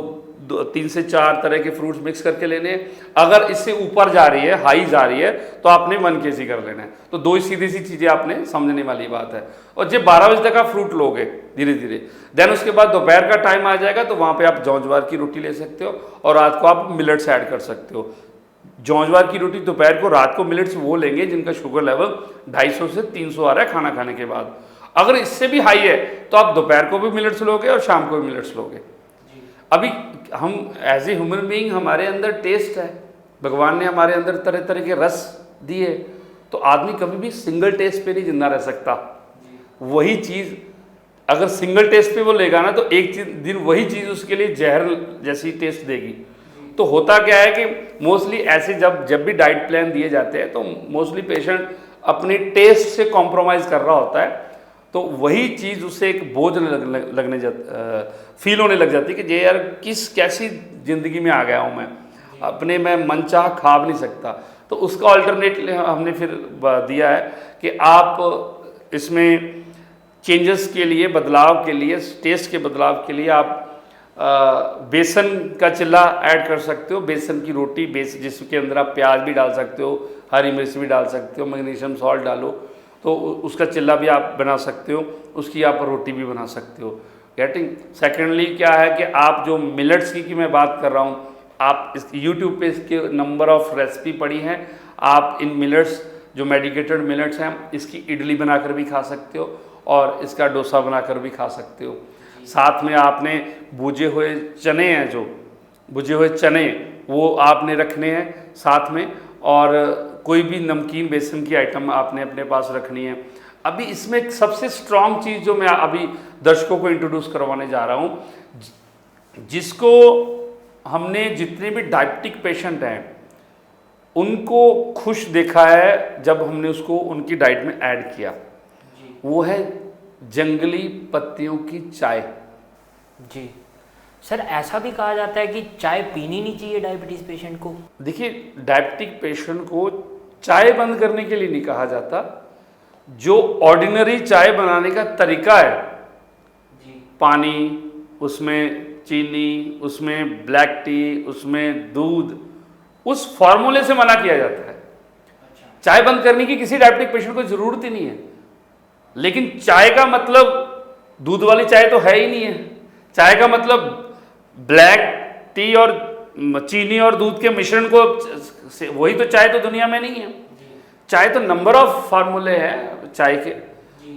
3 से 4 तरह के फ्रूट्स मिक्स करके लेने हैं। अगर इससे ऊपर जा रही है, हाई जा रही है, तो आपने 1 kg कर लेना है। तो 2 सीधी सी चीज़ें आपने समझने वाली बात है। और जब 12 बजे तक आप फ्रूट लोगे धीरे धीरे, देन उसके बाद दोपहर का टाइम आ जाएगा तो वहाँ पे आप जौ ज्वार की रोटी ले सकते हो और रात को आप मिलेट्स ऐड कर सकते हो। जौ ज्वार की रोटी दोपहर को, रात को मिलेट्स वो लेंगे जिनका शुगर लेवल 250 से 300 आ रहा है खाना खाने के बाद। अगर इससे भी हाई है तो आप दोपहर को भी मिलेट्स लोगे और शाम को भी मिलेट्स लोगे। अभी हम एज ए ह्यूमन बीइंग, हमारे अंदर टेस्ट है, भगवान ने हमारे अंदर तरह तरह के रस दिए, तो आदमी कभी भी सिंगल टेस्ट पे नहीं जिंदा रह सकता। वही चीज़ अगर सिंगल टेस्ट पे वो लेगा ना, तो एक दिन वही चीज़ उसके लिए जहर जैसी टेस्ट देगी। तो होता क्या है कि मोस्टली ऐसे जब भी डाइट प्लान दिए जाते हैं तो मोस्टली पेशेंट अपने टेस्ट से कॉम्प्रोमाइज़ कर रहा होता है, तो वही चीज़ उससे एक बोझ फील होने लग जाती है कि ये यार कैसी ज़िंदगी में आ गया हूँ मैं, मैं मनचाह खा भी नहीं सकता। तो उसका अल्टरनेट हमने फिर दिया है कि आप इसमें चेंजेस के लिए, बदलाव के लिए, टेस्ट के बदलाव के लिए आप बेसन का चिल्ला ऐड कर सकते हो, बेसन की रोटी, जिसके अंदर आप प्याज भी डाल सकते हो, हरी मिर्च भी डाल सकते हो, मैग्नीशियम सॉल्ट डालो तो उसका चिल्ला भी आप बना सकते हो, उसकी आप रोटी भी बना सकते हो। गेटिंग। सेकेंडली क्या है कि आप जो मिलेट्स की मैं बात कर रहा हूँ, आप इस यूट्यूब पे इसके नंबर ऑफ रेसिपी पड़ी हैं। आप इन मिलेट्स, जो मेडिकेटेड मिलेट्स हैं, इसकी इडली बनाकर भी खा सकते हो और इसका डोसा बनाकर भी खा सकते हो। साथ में आपने भुजे हुए चने हैं, जो भुजे हुए चने वो आपने रखने हैं साथ में, और कोई भी नमकीन बेसन की आइटम आपने अपने पास रखनी है। अभी इसमें एक सबसे स्ट्रॉन्ग चीज़ जो मैं अभी दर्शकों को इंट्रोड्यूस करवाने जा रहा हूँ, जिसको हमने जितने भी डायबिटिक पेशेंट हैं उनको खुश देखा है जब हमने उसको उनकी डाइट में ऐड किया, वो है जंगली पत्तियों की चाय। जी सर, ऐसा भी कहा जाता है कि चाय पीनी नहीं चाहिए डायबिटीज़ पेशेंट को। देखिए, डायबिटिक पेशेंट को चाय बंद करने के लिए नहीं कहा जाता, जो ऑर्डिनरी चाय बनाने का तरीका है, पानी, उसमें चीनी, उसमें ब्लैक टी, उसमें दूध, उस फार्मूले से मना किया जाता है। चाय बंद करने की किसी डायबिटिक पेशेंट को जरूरत ही नहीं है। लेकिन चाय का मतलब दूध वाली चाय तो है ही नहीं है। चाय का मतलब ब्लैक टी और चीनी और दूध के मिश्रण को, वही तो चाय तो दुनिया में नहीं है। चाय तो नंबर ऑफ फार्मूले हैं चाय के,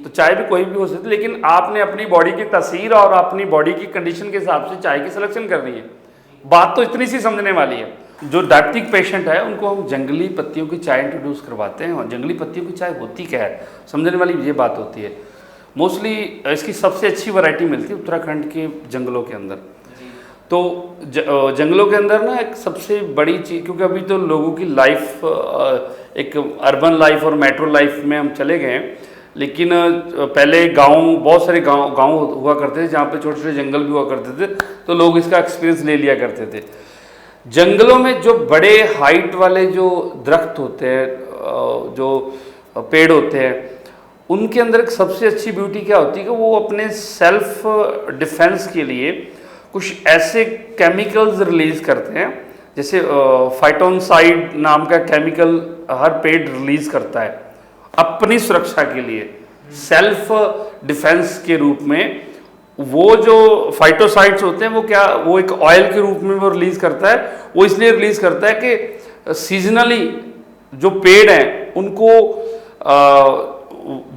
तो चाय भी कोई भी हो सकती है, लेकिन आपने अपनी बॉडी की तासीर और अपनी बॉडी की कंडीशन के हिसाब से चाय की सिलेक्शन करनी है। बात तो इतनी सी समझने वाली है। जो डायबिटिक पेशेंट है उनको हम जंगली पत्तियों की चाय इंट्रोड्यूस करवाते हैं। और जंगली पत्तियों की चाय होती क्या है, समझने वाली ये बात होती है। मोस्टली इसकी सबसे अच्छी वैरायटी मिलती है उत्तराखंड के जंगलों के अंदर। तो जंगलों के अंदर ना एक सबसे बड़ी चीज़, क्योंकि अभी तो लोगों की लाइफ एक अर्बन लाइफ और मेट्रो लाइफ में हम चले गए, लेकिन पहले गांव, बहुत सारे गांव हुआ करते थे जहाँ पे छोटे छोटे जंगल भी हुआ करते थे, तो लोग इसका एक्सपीरियंस ले लिया करते थे। जंगलों में जो बड़े हाइट वाले जो दरख्त होते हैं, जो पेड़ होते हैं, उनके अंदर एक सबसे अच्छी ब्यूटी क्या होती है कि वो अपने सेल्फ डिफेंस के लिए कुछ ऐसे केमिकल्स रिलीज करते हैं, जैसे फाइटोनसाइड नाम का केमिकल हर पेड़ रिलीज करता है अपनी सुरक्षा के लिए, सेल्फ डिफेंस के रूप में। वो जो फाइटोसाइड्स होते हैं वो क्या, वो एक ऑयल के रूप में वो रिलीज करता है। वो इसलिए रिलीज करता है कि सीजनली जो पेड़ हैं उनको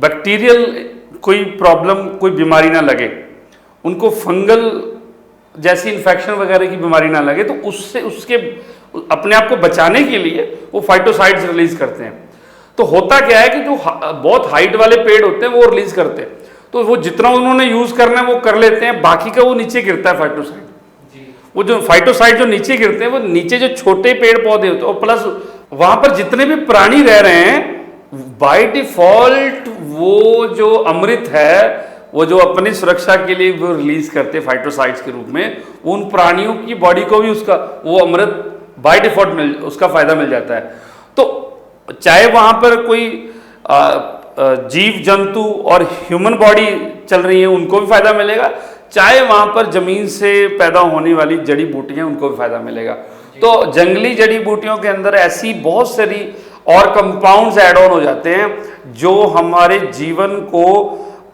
बैक्टीरियल कोई प्रॉब्लम, कोई बीमारी ना लगे, उनको फंगल जैसी इन्फेक्शन वगैरह की बीमारी ना लगे, तो उससे उसके अपने आप को बचाने के लिए वो फाइटोसाइड्स रिलीज करते हैं। तो होता क्या है कि जो बहुत हाइट वाले पेड़ होते हैं वो रिलीज करते हैं, तो वो जितना उन्होंने यूज करना है वो कर लेते हैं, बाकी का वो नीचे गिरता है फाइटोसाइड। वो जो फाइटोसाइड जो नीचे गिरते हैं वो नीचे जो छोटे पेड़ पौधे होते हैं, और प्लस वहां पर जितने भी प्राणी रह रहे हैं बाय डिफॉल्ट वो जो अमृत है, वो जो अपनी सुरक्षा के लिए वो रिलीज करते हैं फाइटोसाइड्स के रूप में, उन प्राणियों की बॉडी को भी उसका वो अमृत बाय डिफॉल्ट उसका फायदा मिल जाता है। तो चाहे वहां पर कोई जीव जंतु और ह्यूमन बॉडी चल रही है उनको भी फायदा मिलेगा, चाहे वहां पर जमीन से पैदा होने वाली जड़ी बूटियां उनको भी फायदा मिलेगा। तो जंगली जड़ी बूटियों के अंदर ऐसी बहुत सारी और कंपाउंड्स ऐड ऑन हो जाते हैं जो हमारे जीवन को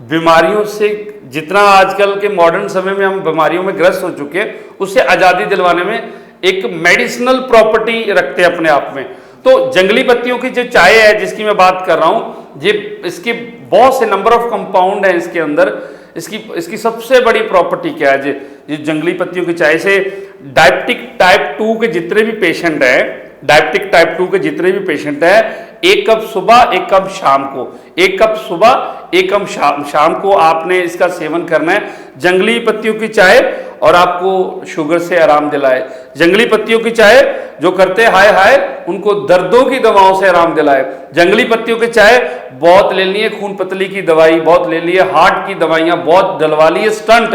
बीमारियों से, जितना आजकल के मॉडर्न समय में हम बीमारियों में ग्रस्त हो चुके हैं, उससे आज़ादी दिलवाने में एक मेडिसिनल प्रॉपर्टी रखते हैं अपने आप में। तो जंगली पत्तियों की जो चाय है जिसकी मैं बात कर रहा हूँ, ये इसके बहुत से नंबर ऑफ कंपाउंड हैं इसके अंदर। इसकी सबसे बड़ी प्रॉपर्टी क्या है, ये जंगली पत्तियों की चाय से डायबिटिक टाइप 2 के जितने भी पेशेंट हैं, डायबिटिक टाइप 2 के जितने भी पेशेंट हैं, एक कप सुबह एक कप शाम को, एक कप सुबह एक कप शाम को आपने इसका सेवन करना है, जंगली पत्तियों की चाय, और आपको शुगर से आराम दिलाए। जंगली पत्तियों की चाय जो करते हैं हाय हाय, उनको दर्दों की दवाओं से आराम दिलाए। जंगली पत्तियों की चाय बहुत ले ली है खून पतली की दवाई, बहुत ले ली है हार्ट की दवाइयाँ, बहुत डलवा ली है स्टंट,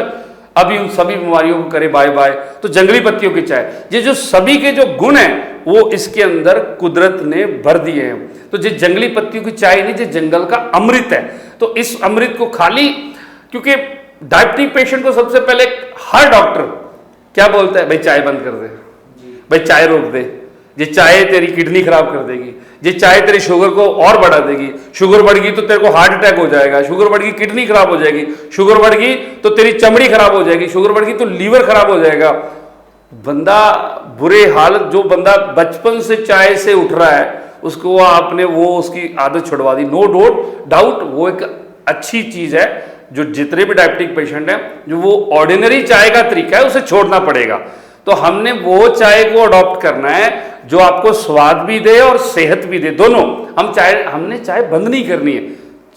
अभी उन सभी बीमारियों को करे बाय बाय। तो जंगली पत्तियों की चाय, ये जो सभी के जो गुण हैं वो इसके अंदर कुदरत ने भर दिए हैं। तो ये जंगली पत्तियों की चाय नहीं, ये जंगल का अमृत है। तो इस अमृत को खाली, क्योंकि डायबिटिक पेशेंट को सबसे पहले हर डॉक्टर क्या बोलता है, भाई चाय बंद कर दे, भाई चाय रोक दे, ये चाय तेरी किडनी खराब कर देगी, ये चाय तेरी शुगर को और बढ़ा देगी, शुगर बढ़ गई तो तेरे को हार्ट अटैक हो जाएगा, शुगर बढ़ गई किडनी खराब हो जाएगी, शुगर बढ़ गई तो तेरी चमड़ी खराब हो जाएगी, शुगर बढ़ गई तो लीवर खराब हो जाएगा। बंदा बुरे हालत, जो बंदा बचपन से चाय से उठ रहा है उसको आपने वो उसकी आदत छुड़वा दी, नो डाउट वो एक अच्छी चीज है जो जितने भी डायबिटिक पेशेंट हैं, जो वो ऑर्डिनरी चाय का तरीका है उसे छोड़ना पड़ेगा। तो हमने वो चाय को अडॉप्ट करना है जो आपको स्वाद भी दे और सेहत भी दे, दोनों। हमने चाय बंद नहीं करनी है,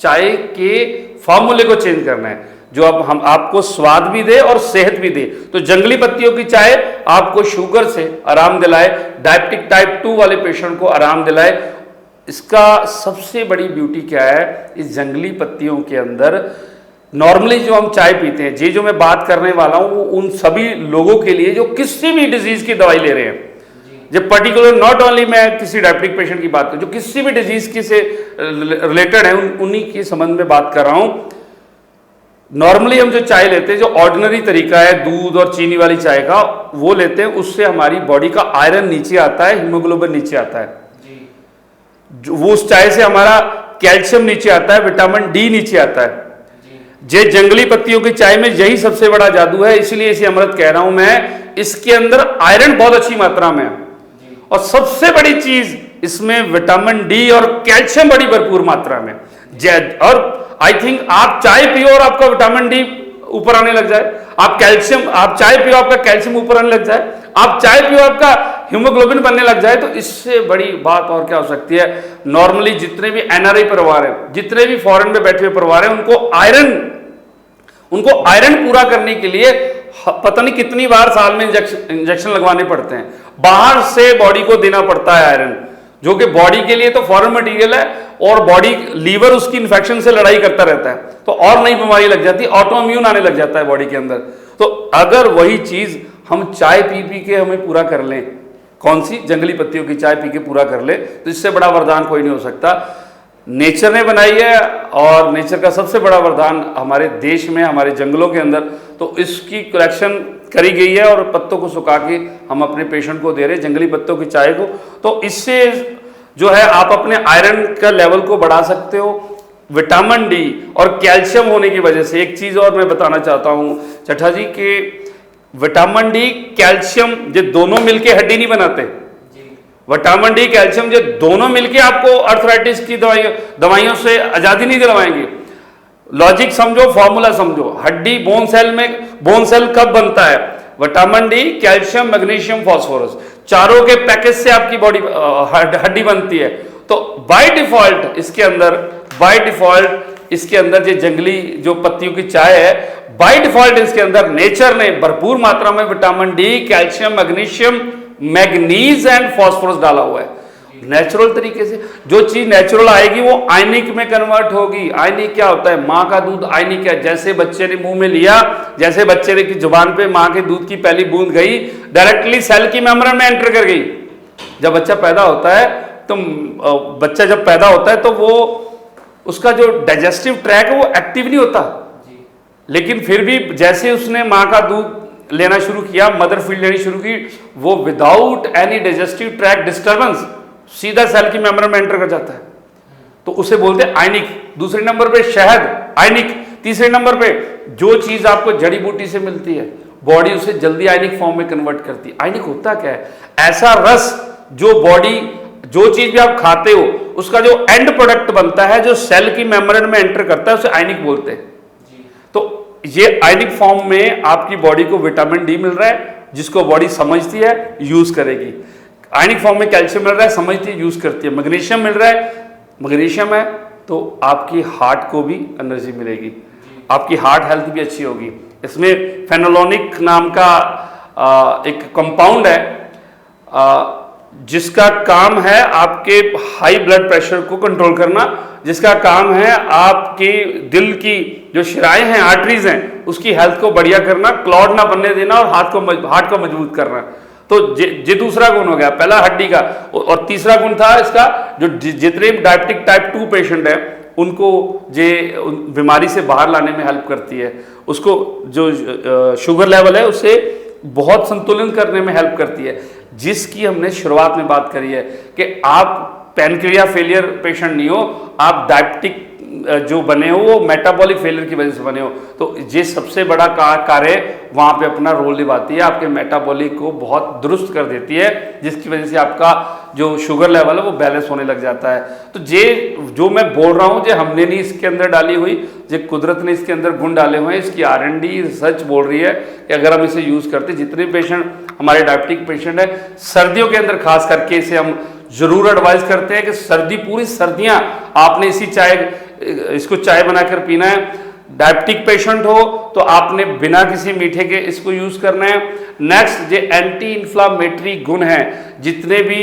चाय के फॉर्मूले को चेंज करना है जो अब हम आपको स्वाद भी दे और सेहत भी दे। तो जंगली पत्तियों की चाय आपको शुगर से आराम दिलाए, डायबिटिक टाइप 2 वाले पेशेंट को आराम दिलाए। इसका सबसे बड़ी ब्यूटी क्या है, इस जंगली पत्तियों के अंदर नॉर्मली जो हम चाय पीते हैं, ये जो मैं बात करने वाला हूं वो उन सभी लोगों के लिए जो किसी भी डिजीज की दवाई ले रहे हैं। जो पर्टिकुलर नॉट ओनली मैं किसी डायबिटिक पेशेंट की बात करूं, जो किसी भी डिजीज की से रिलेटेड है उन्हीं के संबंध में बात कर रहा हूं। नॉर्मली हम जो चाय लेते हैं, जो ऑर्डिनरी तरीका है दूध और चीनी वाली चाय का, वो लेते हैं, उससे हमारी बॉडी का आयरन नीचे आता है, हीमोग्लोबिन नीचे आता है, वो उस चाय से हमारा कैल्शियम नीचे आता है, विटामिन डी नीचे आता है। जे जंगली पत्तियों की चाय में यही सबसे बड़ा जादू है, इसलिए इसे अमृत कह रहा हूं मैं। इसके अंदर आयरन बहुत अच्छी मात्रा में है और सबसे बड़ी चीज इसमें विटामिन डी और कैल्शियम बड़ी भरपूर मात्रा में। और आई थिंक आप चाय पियो और आपका विटामिन डी ऊपर आने लग जाए, आप चाय पियो आपका कैल्शियम ऊपर आने लग जाए, आप चाय पियो आपका हीमोग्लोबिन बनने लग जाए, तो इससे बड़ी बात और क्या हो सकती है। नॉर्मली जितने भी एनआरआई परिवार हैं, जितने भी फॉरेन में बैठे हुए परिवार हैं, उनको आयरन पूरा करने के लिए पता नहीं कितनी बार साल में इंजेक्शन लगवाने पड़ते हैं, बाहर से बॉडी को देना पड़ता है आयरन, जो कि बॉडी के लिए तो फॉरेन मटेरियल है और बॉडी लीवर उसकी इन्फेक्शन से लड़ाई करता रहता है, तो और नई बीमारी लग जाती है, ऑटो इम्यून आने लग जाता है बॉडी के अंदर। तो अगर वही चीज हम चाय पी पी के हमें पूरा कर लें, कौन सी, जंगली पत्तियों की चाय पी के पूरा कर ले, तो इससे बड़ा वरदान कोई नहीं हो सकता। नेचर ने बनाई है और नेचर का सबसे बड़ा वरदान हमारे देश में, हमारे जंगलों के अंदर, तो इसकी कलेक्शन करी गई है और पत्तों को सुखा के हम अपने पेशेंट को दे रहे हैं, जंगली पत्तों की चाय को। तो इससे जो है आप अपने आयरन का लेवल को बढ़ा सकते हो, विटामिन डी और कैल्शियम होने की वजह से। एक चीज और मैं बताना चाहता हूं चट्टा जी के विटामिन डी कैल्शियम ये दोनों मिलके हड्डी नहीं बनाते। विटामिन डी कैल्शियम ये दोनों मिलके आपको अर्थराइटिस की दवाइयों से आजादी नहीं दिलवाएंगे। लॉजिक समझो, फॉर्मूला समझो। हड्डी बोन सेल कब बनता है, vitamin D, calcium, magnesium, phosphorus, चारों के पैकेज से आपकी बॉडी हड्डी बनती है। तो बाय डिफॉल्ट इसके अंदर ये जंगली जो पत्तियों की चाय है, बाय डिफॉल्ट इसके अंदर नेचर ने भरपूर मात्रा में vitamin D, calcium, magnesium, manganese and phosphorus डाला हुआ है। नेचुरल तरीके से जो चीज नेचुरल आएगी वो आयनिक में कन्वर्ट होगी। आयनिक क्या होता है, माँ का दूध आयनिक है। जैसे बच्चे ने मुंह में लिया, जैसे बच्चे ने की जुबान पे माँ के दूध की पहली बूंद गई, डायरेक्टली सेल की मेम्ब्रेन में एंटर कर गई। जब बच्चा पैदा होता है तो वो उसका जो डाइजेस्टिव ट्रैक है वो एक्टिव नहीं होता, लेकिन फिर भी जैसे उसने माँ का दूध लेना शुरू किया, मदर फीड लेनी शुरू की, वो without any digestive track disturbance सीधा सेल की मेम्ब्रेन में एंटर कर जाता है। तो उसे बोलते हैं आयनिक। दूसरे नंबर पे शहद, आयनिक। तीसरे नंबर पे जो चीज आपको जड़ी बूटी से मिलती है, बॉडी उसे जल्दी आयनिक फॉर्म में कन्वर्ट करती है। आयनिक होता क्या है, ऐसा रस जो बॉडी, जो चीज भी आप खाते हो उसका जो एंड प्रोडक्ट बनता है, जो सेल की मेम्ब्रेन में एंटर करता है, उसे आयनिक बोलते हैं। तो ये आयनिक फॉर्म में आपकी बॉडी को विटामिन डी मिल रहा है, जिसको बॉडी समझती है, यूज करेगी। आयनिक फॉर्म में कैल्शियम मिल रहा है, समझती है, यूज करती है। मैग्नीशियम मिल रहा है, मैग्नीशियम है तो आपकी हार्ट को भी एनर्जी मिलेगी, आपकी हार्ट हेल्थ भी अच्छी होगी। इसमें फेनोलोनिक नाम का एक कंपाउंड है, जिसका काम है आपके हाई ब्लड प्रेशर को कंट्रोल करना, जिसका काम है आपके दिल की जो शिराएं हैं, आर्टरीज हैं, उसकी हेल्थ को बढ़िया करना, क्लॉट ना बनने देना और हार्ट को मजबूत करना। तो ये दूसरा गुण हो गया, पहला हड्डी का। और तीसरा गुण था इसका, जो जितने डायबिटिक टाइप 2 पेशेंट है उनको ये बीमारी से बाहर लाने में हेल्प करती है, उसको जो शुगर लेवल है उसे बहुत संतुलन करने में हेल्प करती है। जिसकी हमने शुरुआत में बात करी है कि आप पैनक्रिया फेलियर पेशेंट नहीं हो, आप डायबिटिक जो बने हो वो मेटाबॉलिक फेलियर की वजह से बने हो, तो ये सबसे बड़ा कार्य वहाँ पे अपना रोल निभाती है, आपके मेटाबॉलिक को बहुत दुरुस्त कर देती है, जिसकी वजह से आपका जो शुगर लेवल है वो बैलेंस होने लग जाता है। तो ये जो मैं बोल रहा हूँ, ये हमने नहीं इसके अंदर डाली हुई, ये कुदरत ने इसके अंदर गुण डाले हुए हैं, इसकी R&D रिसर्च बोल रही है कि अगर हम इसे यूज़ करते, जितने पेशेंट हमारे डायबिटिक पेशेंट है, सर्दियों के अंदर खास करके इसे हम जरूर एडवाइस करते हैं कि सर्दी, पूरी सर्दियां आपने इसको चाय बनाकर पीना है। डायबिटिक पेशेंट हो तो आपने बिना किसी मीठे के इसको यूज करना है। नेक्स्ट, ये एंटी इंफ्लामेटरी गुण है, जितने भी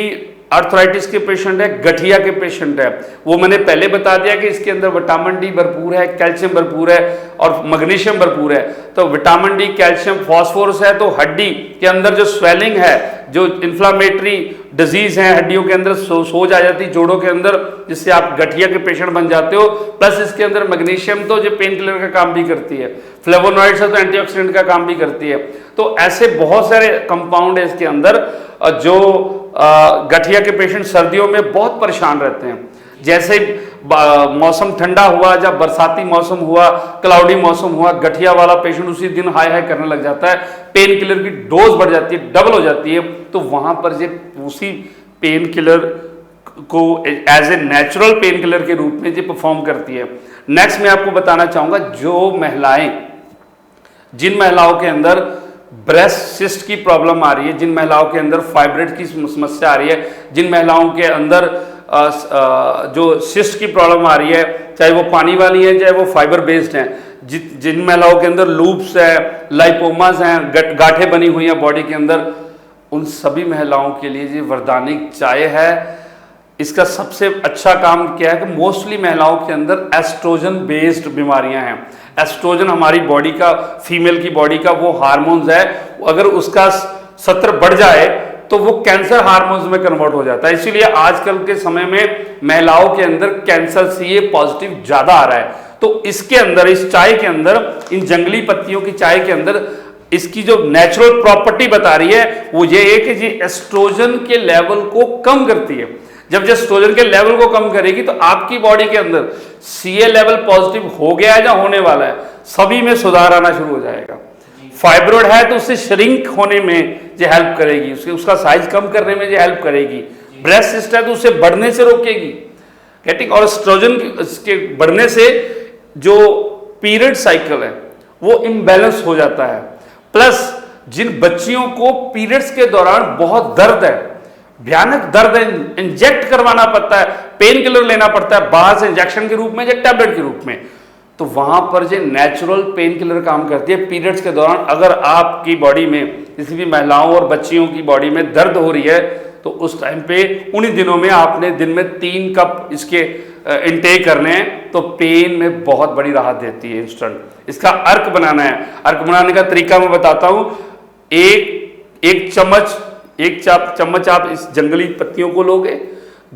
आर्थराइटिस के पेशेंट है, गठिया के पेशेंट है, वो मैंने पहले बता दिया कि इसके अंदर विटामिन डी भरपूर है, कैल्शियम भरपूर है और मैग्नीशियम भरपूर है। तो विटामिन डी, कैल्शियम, फास्फोरस है, तो हड्डी के अंदर जो स्वेलिंग है, जो इन्फ्लामेटरी डिजीज है, हड्डियों के अंदर सोज आ जाती है जोड़ों के अंदर, जिससे आप गठिया के पेशेंट बन जाते हो। प्लस इसके अंदर मैग्नीशियम तो जो पेन किलर का काम भी करती है, फ्लेवोनॉइड्स है तो एंटीऑक्सीडेंट का काम भी करती है। तो ऐसे बहुत सारे कंपाउंड है इसके अंदर जो गठिया के पेशेंट सर्दियों में बहुत परेशान रहते हैं। जैसे मौसम ठंडा हुआ, जब बरसाती मौसम हुआ, क्लाउडी मौसम हुआ, गठिया वाला पेशेंट उसी दिन हाय हाय करने लग जाता है, पेन किलर की डोज बढ़ जाती है, डबल हो जाती है। तो वहां पर ये उसी पेन किलर को as a natural painkiller के रूप में ये परफॉर्म करती है। नेक्स्ट मैं आपको बताना चाहूंगा, जो महिलाएं, जिन महिलाओं के अंदर ब्रेस्ट सिस्ट की प्रॉब्लम आ रही है, जिन महिलाओं के अंदर फाइब्रोइड की समस्या आ रही है, जिन महिलाओं के अंदर जो सिस्ट की प्रॉब्लम आ रही है, चाहे वो पानी वाली है चाहे वो फाइबर बेस्ड हैं, जिन महिलाओं के अंदर लूप्स है, लाइपोमास हैं, गांठें बनी हुई हैं बॉडी के अंदर, उन सभी महिलाओं के लिए ये वरदानिक चाय है। इसका सबसे अच्छा काम क्या है कि मोस्टली महिलाओं के अंदर एस्ट्रोजन बेस्ड बीमारियां हैं। एस्ट्रोजन हमारी बॉडी का, फीमेल की बॉडी का वो हार्मोन्स है, अगर उसका स्तर बढ़ जाए तो वो कैंसर हार्मोन्स में कन्वर्ट हो जाता है। इसीलिए आजकल के समय में महिलाओं के अंदर कैंसर CA पॉजिटिव ज्यादा आ रहा है। तो इसके अंदर, इस चाय के अंदर, इन जंगली पत्तियों की चाय के अंदर इसकी जो नेचुरल प्रॉपर्टी बता रही है वो ये है कि ये एस्ट्रोजन के लेवल को कम करती है। जब एस्ट्रोजन के लेवल को कम करेगी तो आपकी बॉडी के अंदर CA लेवल पॉजिटिव हो गया है या होने वाला है, सभी में सुधार आना शुरू हो जाएगा। फाइब्रोइड है तो उससे श्रिंक होने में ये हेल्प करेगी, उसका साइज कम करने में ये हेल्प करेगी। ब्रेस्ट सिस्ट है तो उसे बढ़ने से रोकेगी, गेटिंग। और एस्ट्रोजन के बढ़ने से जो पीरियड साइकिल है वो इम्बैलेंस हो जाता है। प्लस जिन बच्चियों को पीरियड्स के दौरान बहुत दर्द है, भयानक दर्द है, इंजेक्ट करवाना पड़ता है, पेन किलर लेना पड़ता है बाहर से इंजेक्शन के रूप में या टैबलेट के रूप में, तो वहां पर जो नेचुरल पेन किलर काम करती है पीरियड्स के दौरान। अगर आपकी बॉडी में, किसी भी महिलाओं और बच्चियों की बॉडी में दर्द हो रही है तो उस टाइम पे, उन्हीं दिनों में आपने दिन में 3 कप इसके इनटेक करने हैं, तो पेन में बहुत बड़ी राहत देती है इंस्टेंट। इसका अर्क बनाना है, अर्क बनाने का तरीका मैं बताता हूं। एक चम्मच आप इस जंगली पत्तियों को लोगे,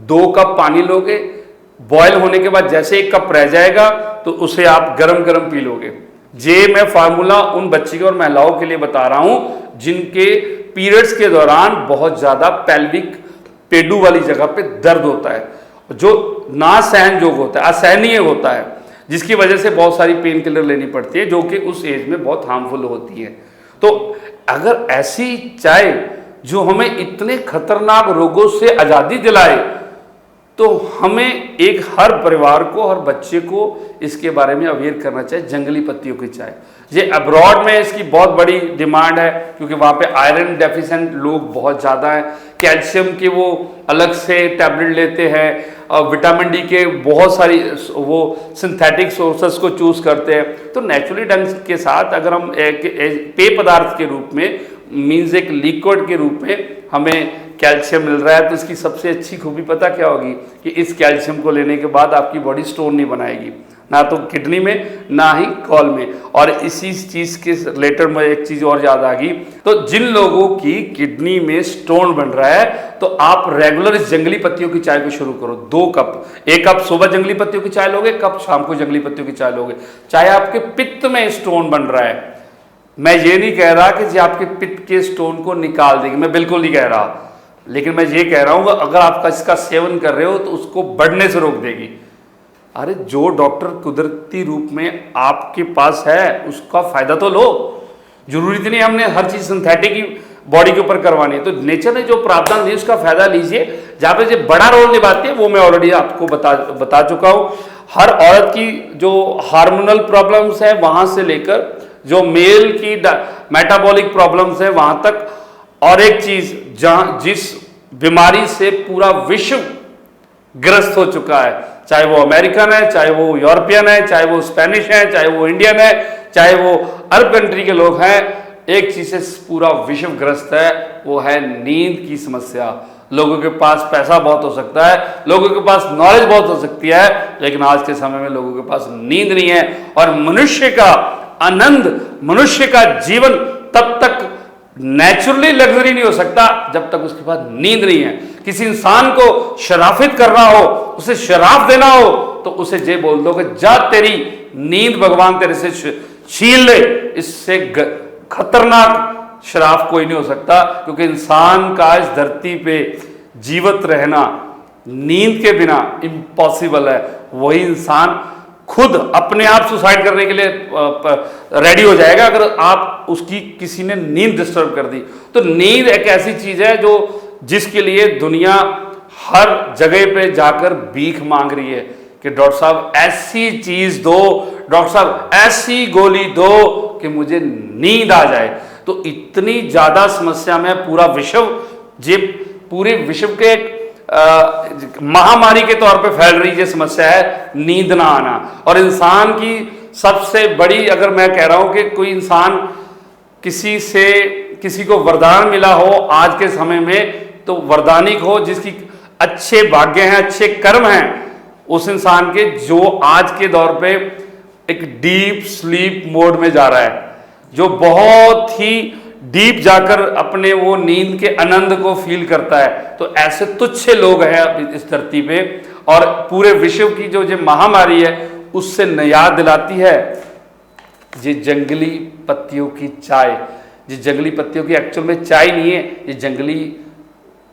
2 कप पानी लोगे, बॉयल होने के बाद जैसे 1 कप रह जाएगा तो उसे आप गरम गरम पी लोगे। ये मैं फार्मूला उन बच्ची और महिलाओं के लिए बता रहा हूं जिनके पीरियड्स के दौरान बहुत ज्यादा पेल्विक, पेडू वाली जगह पे दर्द होता है, जो ना सहन जोग होता है, असहनीय होता है, जिसकी वजह से बहुत सारी पेन किलर लेनी पड़ती है, जो कि उस एज में बहुत हार्मफुल होती है। तो अगर ऐसी चाय जो हमें इतने खतरनाक रोगों से आजादी दिलाए, तो हमें हर परिवार को, हर बच्चे को इसके बारे में अवेयर करना चाहिए। जंगली पत्तियों की चाय, ये अब्रॉड में इसकी बहुत बड़ी डिमांड है, क्योंकि वहाँ पे आयरन डेफिशिएंट लोग बहुत ज़्यादा हैं, कैल्शियम के वो अलग से टैबलेट लेते हैं, और विटामिन डी के बहुत सारी वो सिंथेटिक सोर्सेस को चूज करते हैं। तो नेचुरली ढंग के साथ अगर हम एक पेय पदार्थ के रूप में, मीन्स एक लिक्विड के रूप में हमें कैल्शियम मिल रहा है, तो इसकी सबसे अच्छी खूबी पता क्या होगी कि इस कैल्शियम को लेने के बाद आपकी बॉडी स्टोन नहीं बनाएगी, ना तो किडनी में ना ही कॉल में। और इसी चीज के रिलेटेड में एक चीज और याद आ गई, तो जिन लोगों की किडनी में स्टोन बन रहा है तो आप रेगुलर इस जंगली पत्तियों की चाय को शुरू करो। 2 कप, 1 कप सुबह जंगली पत्तियों की चाय लोगे, 1 कप शाम को जंगली पत्तियों की चाय लोगे। चाहे आपके पित्त में स्टोन बन रहा है, मैं ये नहीं कह रहा कि जी आपके पित्त के स्टोन को निकाल देगी, मैं बिल्कुल नहीं कह रहा, लेकिन मैं ये कह रहा हूं अगर आप इसका सेवन कर रहे हो तो उसको बढ़ने से रोक देगी। अरे जो डॉक्टर कुदरती रूप में आपके पास है उसका फायदा तो लो। जरूरी तो नहीं हमने हर चीज सिंथेटिक ही बॉडी के ऊपर करवानी है। तो नेचर ने जो प्रावधान दिए उसका फायदा लीजिए। जहाँ पे जो बड़ा रोल निभाती है वो मैं ऑलरेडी आपको बता चुका हूँ। हर औरत की जो हार्मोनल प्रॉब्लम्स है वहां से लेकर जो मेल की मेटाबॉलिक प्रॉब्लम्स है वहां तक, और एक चीज जिस बीमारी से पूरा विश्व ग्रस्त हो चुका है, चाहे वो अमेरिकन है, चाहे वो यूरोपियन है, चाहे वो स्पेनिश है, चाहे वो इंडियन है, चाहे वो अरब कंट्री के लोग हैं, एक चीज से पूरा विश्व ग्रस्त है, वो है नींद की समस्या। लोगों के पास पैसा बहुत हो सकता है, लोगों के पास नॉलेज बहुत हो सकती है, लेकिन आज के समय में लोगों के पास नींद नहीं है। और मनुष्य का आनंद, मनुष्य का जीवन तब तक नेचुरली लग्जरी नहीं हो सकता जब तक उसके पास नींद नहीं है। किसी इंसान को शराफित करना हो, उसे शराफ देना हो, तो उसे ये बोल दो कि जा तेरी नींद भगवान तेरे से छीन ले। इससे खतरनाक शराफ कोई नहीं हो सकता, क्योंकि इंसान का इस धरती पे जीवित रहना नींद के बिना इम्पॉसिबल है। वही इंसान खुद अपने आप सुसाइड करने के लिए रेडी हो जाएगा अगर आप उसकी किसी ने नींद डिस्टर्ब कर दी। तो नींद एक ऐसी चीज है जो जिसके लिए दुनिया हर जगह पे जाकर भीख मांग रही है कि डॉक्टर साहब ऐसी चीज दो, डॉक्टर साहब ऐसी गोली दो कि मुझे नींद आ जाए। तो इतनी ज्यादा समस्या में पूरा विश्व, ये पूरे विश्व के महामारी के तौर पे फैल रही ये समस्या है नींद ना आना। और इंसान की सबसे बड़ी, अगर मैं कह रहा हूं कि कोई इंसान किसी को वरदान मिला हो आज के समय में, तो वरदानिक हो जिसकी अच्छे भाग्य हैं, अच्छे कर्म हैं, उस इंसान के जो आज के दौर पे एक डीप स्लीप मोड में जा रहा है, जो बहुत ही डीप जाकर अपने वो नींद के आनंद को फील करता है। तो ऐसे तुच्छ लोग हैं इस धरती पे, और पूरे विश्व की जो महामारी है उससे याद दिलाती है ये जंगली पत्तियों की चाय। ये जंगली पत्तियों की एक्चुअल में चाय नहीं है, ये जंगली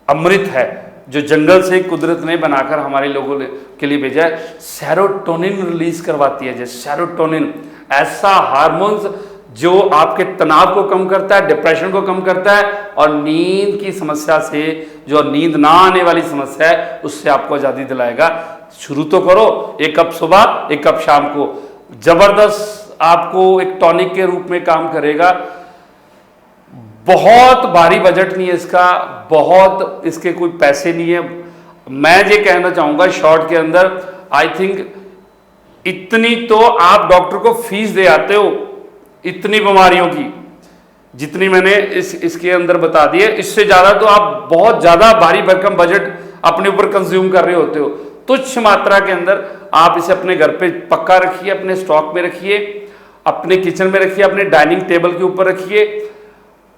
अमृत है जो जंगल से कुदरत ने बनाकर हमारे लोगों के लिए भेजा है। सेरोटोनिन रिलीज करवाती है। जैसे सेरोटोनिन ऐसा हार्मोन्स जो आपके तनाव को कम करता है, डिप्रेशन को कम करता है, और नींद की समस्या से, जो नींद ना आने वाली समस्या है, उससे आपको आज़ादी दिलाएगा। शुरू तो करो, एक कप सुबह एक कप शाम को, जबरदस्त आपको एक टॉनिक के रूप में काम करेगा। बहुत भारी बजट नहीं है इसका, बहुत इसके कोई पैसे नहीं है। मैं ये कहना चाहूँगा शॉर्ट के अंदर, आई थिंक इतनी तो आप डॉक्टर को फीस दे आते हो इतनी बीमारियों की, जितनी मैंने इसके अंदर बता दी है। इससे ज़्यादा तो आप बहुत ज़्यादा भारी भरकम बजट अपने ऊपर कंज्यूम कर रहे होते हो। तुच्छ मात्रा के अंदर आप इसे अपने घर पे पक्का रखिए, अपने स्टॉक में रखिए, अपने किचन में रखिए, अपने डाइनिंग टेबल के ऊपर रखिए,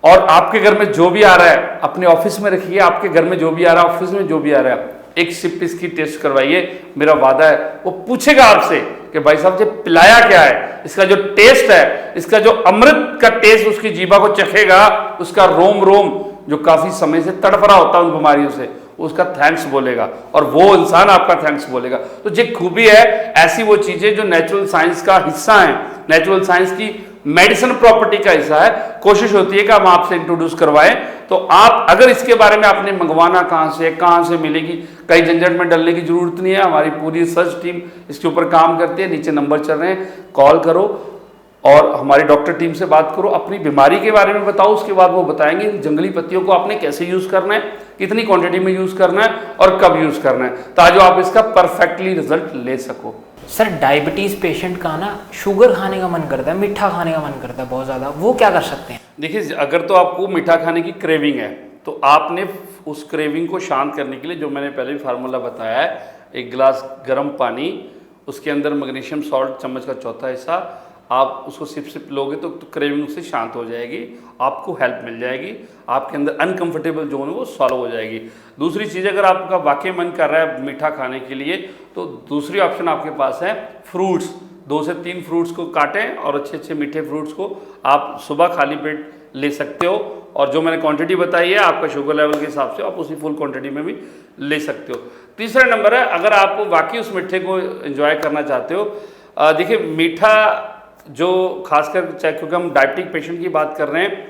और आपके घर में जो भी आ रहा है अपने ऑफिस में रखिए। आपके घर में जो भी आ रहा है, ऑफिस में जो भी आ रहा है, एक सिप इसकी टेस्ट करवाइए। मेरा वादा है वो पूछेगा आपसे कि भाई साहब ये पिलाया क्या है, इसका जो टेस्ट है, इसका जो अमृत का टेस्ट उसकी जीभा को चखेगा, उसका रोम रोम जो काफी समय से तड़फ रहा होता है उन बीमारियों से, उसका थैंक्स बोलेगा, और वो इंसान आपका थैंक्स बोलेगा। तो ये खूबी है, ऐसी वो चीजें जो नेचुरल साइंस का हिस्सा है, नेचुरल साइंस की मेडिसिन प्रॉपर्टी का हिस्सा है। कोशिश होती है कि हम आपसे इंट्रोड्यूस करवाएं। तो आप अगर इसके बारे में आपने मंगवाना कहाँ से मिलेगी, कई झंझट में डलने की जरूरत नहीं है। हमारी पूरी रिसर्च टीम इसके ऊपर काम करती है। नीचे नंबर चल रहे हैं, कॉल करो और हमारी डॉक्टर टीम से बात करो, अपनी बीमारी के बारे में बताओ। उसके बाद वो बताएंगे जंगली पत्तियों को आपने कैसे यूज करना है, कितनी क्वांटिटी में यूज करना है और कब यूज करना है, ताकि आप इसका परफेक्टली रिजल्ट ले सको। सर डायबिटीज़ पेशेंट का ना शुगर खाने का मन करता है, मीठा खाने का मन करता है बहुत ज़्यादा, वो क्या कर सकते हैं? देखिए, अगर तो आपको मीठा खाने की क्रेविंग है तो आपने उस क्रेविंग को शांत करने के लिए जो मैंने पहले भी फार्मूला बताया है, एक गिलास गर्म पानी, उसके अंदर मैग्नीशियम सॉल्ट चम्मच का चौथा हिस्सा, आप उसको सिप लोगे तो क्रेविंग उससे शांत हो जाएगी, आपको हेल्प मिल जाएगी, आपके अंदर अनकंफर्टेबल जोन है वो सॉल्व हो जाएगी। दूसरी चीज़, अगर आपका वाकई मन कर रहा है मीठा खाने के लिए, तो दूसरी ऑप्शन आपके पास है फ्रूट्स। 2 से 3 फ्रूट्स को काटें और अच्छे अच्छे मीठे फ्रूट्स को आप सुबह खाली पेट ले सकते हो। और जो मैंने क्वांटिटी बताई है आपका शुगर लेवल के हिसाब से आप उसी फुल क्वांटिटी में भी ले सकते हो। तीसरा नंबर है, अगर आप वाकई उस मीठे को एंजॉय करना चाहते हो, देखिए मीठा जो खासकर चाहे, क्योंकि हम डायबिटिक पेशेंट की बात कर रहे हैं,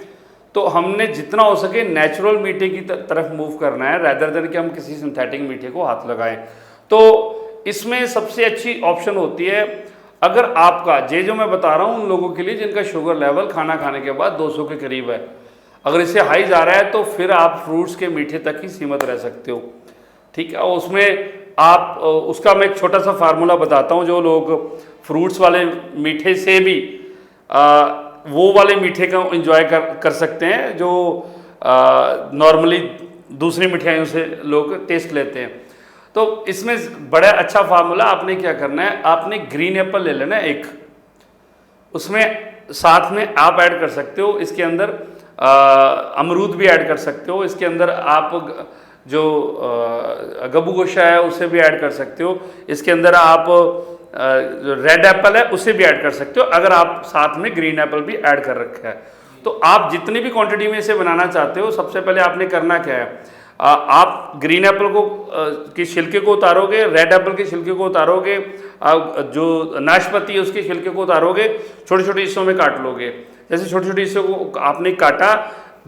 तो हमने जितना हो सके नेचुरल मीठे की तरफ मूव करना है, रैदर देन कि हम किसी सिंथेटिक मीठे को हाथ लगाएं। तो इसमें सबसे अच्छी ऑप्शन होती है, अगर आपका जो मैं बता रहा हूँ उन लोगों के लिए जिनका शुगर लेवल खाना खाने के बाद 200 के करीब है, अगर इससे हाई जा रहा है तो फिर आप फ्रूट्स के मीठे तक ही सीमित रह सकते हो, ठीक है। उसमें आप उसका मैं एक छोटा सा फार्मूला बताता हूँ, जो लोग फ्रूट्स वाले मीठे से भी वो वाले मीठे का एंजॉय कर सकते हैं जो नॉर्मली दूसरी मिठाइयों से लोग टेस्ट लेते हैं। तो इसमें बड़ा अच्छा फार्मूला, आपने क्या करना है, आपने ग्रीन एप्पल ले लेना है एक, उसमें साथ में आप ऐड कर सकते हो, इसके अंदर अमरूद भी ऐड कर सकते हो, इसके अंदर आप जो गबू गोशा है उसे भी ऐड कर सकते हो, इसके अंदर आप जो रेड एप्पल है उसे भी ऐड कर सकते हो, अगर आप साथ में ग्रीन एप्पल भी ऐड कर रखा है। तो आप जितनी भी क्वांटिटी में इसे बनाना चाहते हो, सबसे पहले आपने करना क्या है, आप ग्रीन एप्पल को के छिलके को उतारोगे, रेड एप्पल के छिलके को उतारोगे, जो नाशपाती है उसके छिलके को उतारोगे, छोटे छोटे हिस्सों में काट लोगे। जैसे छोटे छोटे हिस्सों को आपने काटा,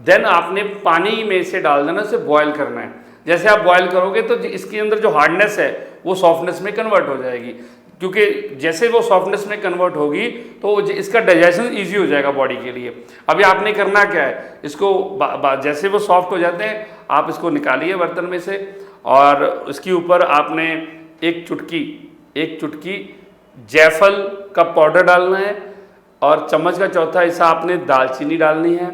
देन आपने पानी में इसे डाल देना, इसे बॉयल करना है। जैसे आप बॉयल करोगे तो इसके अंदर जो हार्डनेस है वो सॉफ्टनेस में कन्वर्ट हो जाएगी, क्योंकि जैसे वो सॉफ्टनेस में कन्वर्ट होगी तो इसका डाइजेशन ईजी हो जाएगा बॉडी के लिए। अभी आपने करना क्या है, इसको जैसे वो सॉफ्ट हो जाते हैं आप इसको निकालिए बर्तन में से, और इसके ऊपर आपने एक चुटकी जायफल का पाउडर डालना है, और चम्मच का चौथा हिस्सा आपने दालचीनी डालनी है,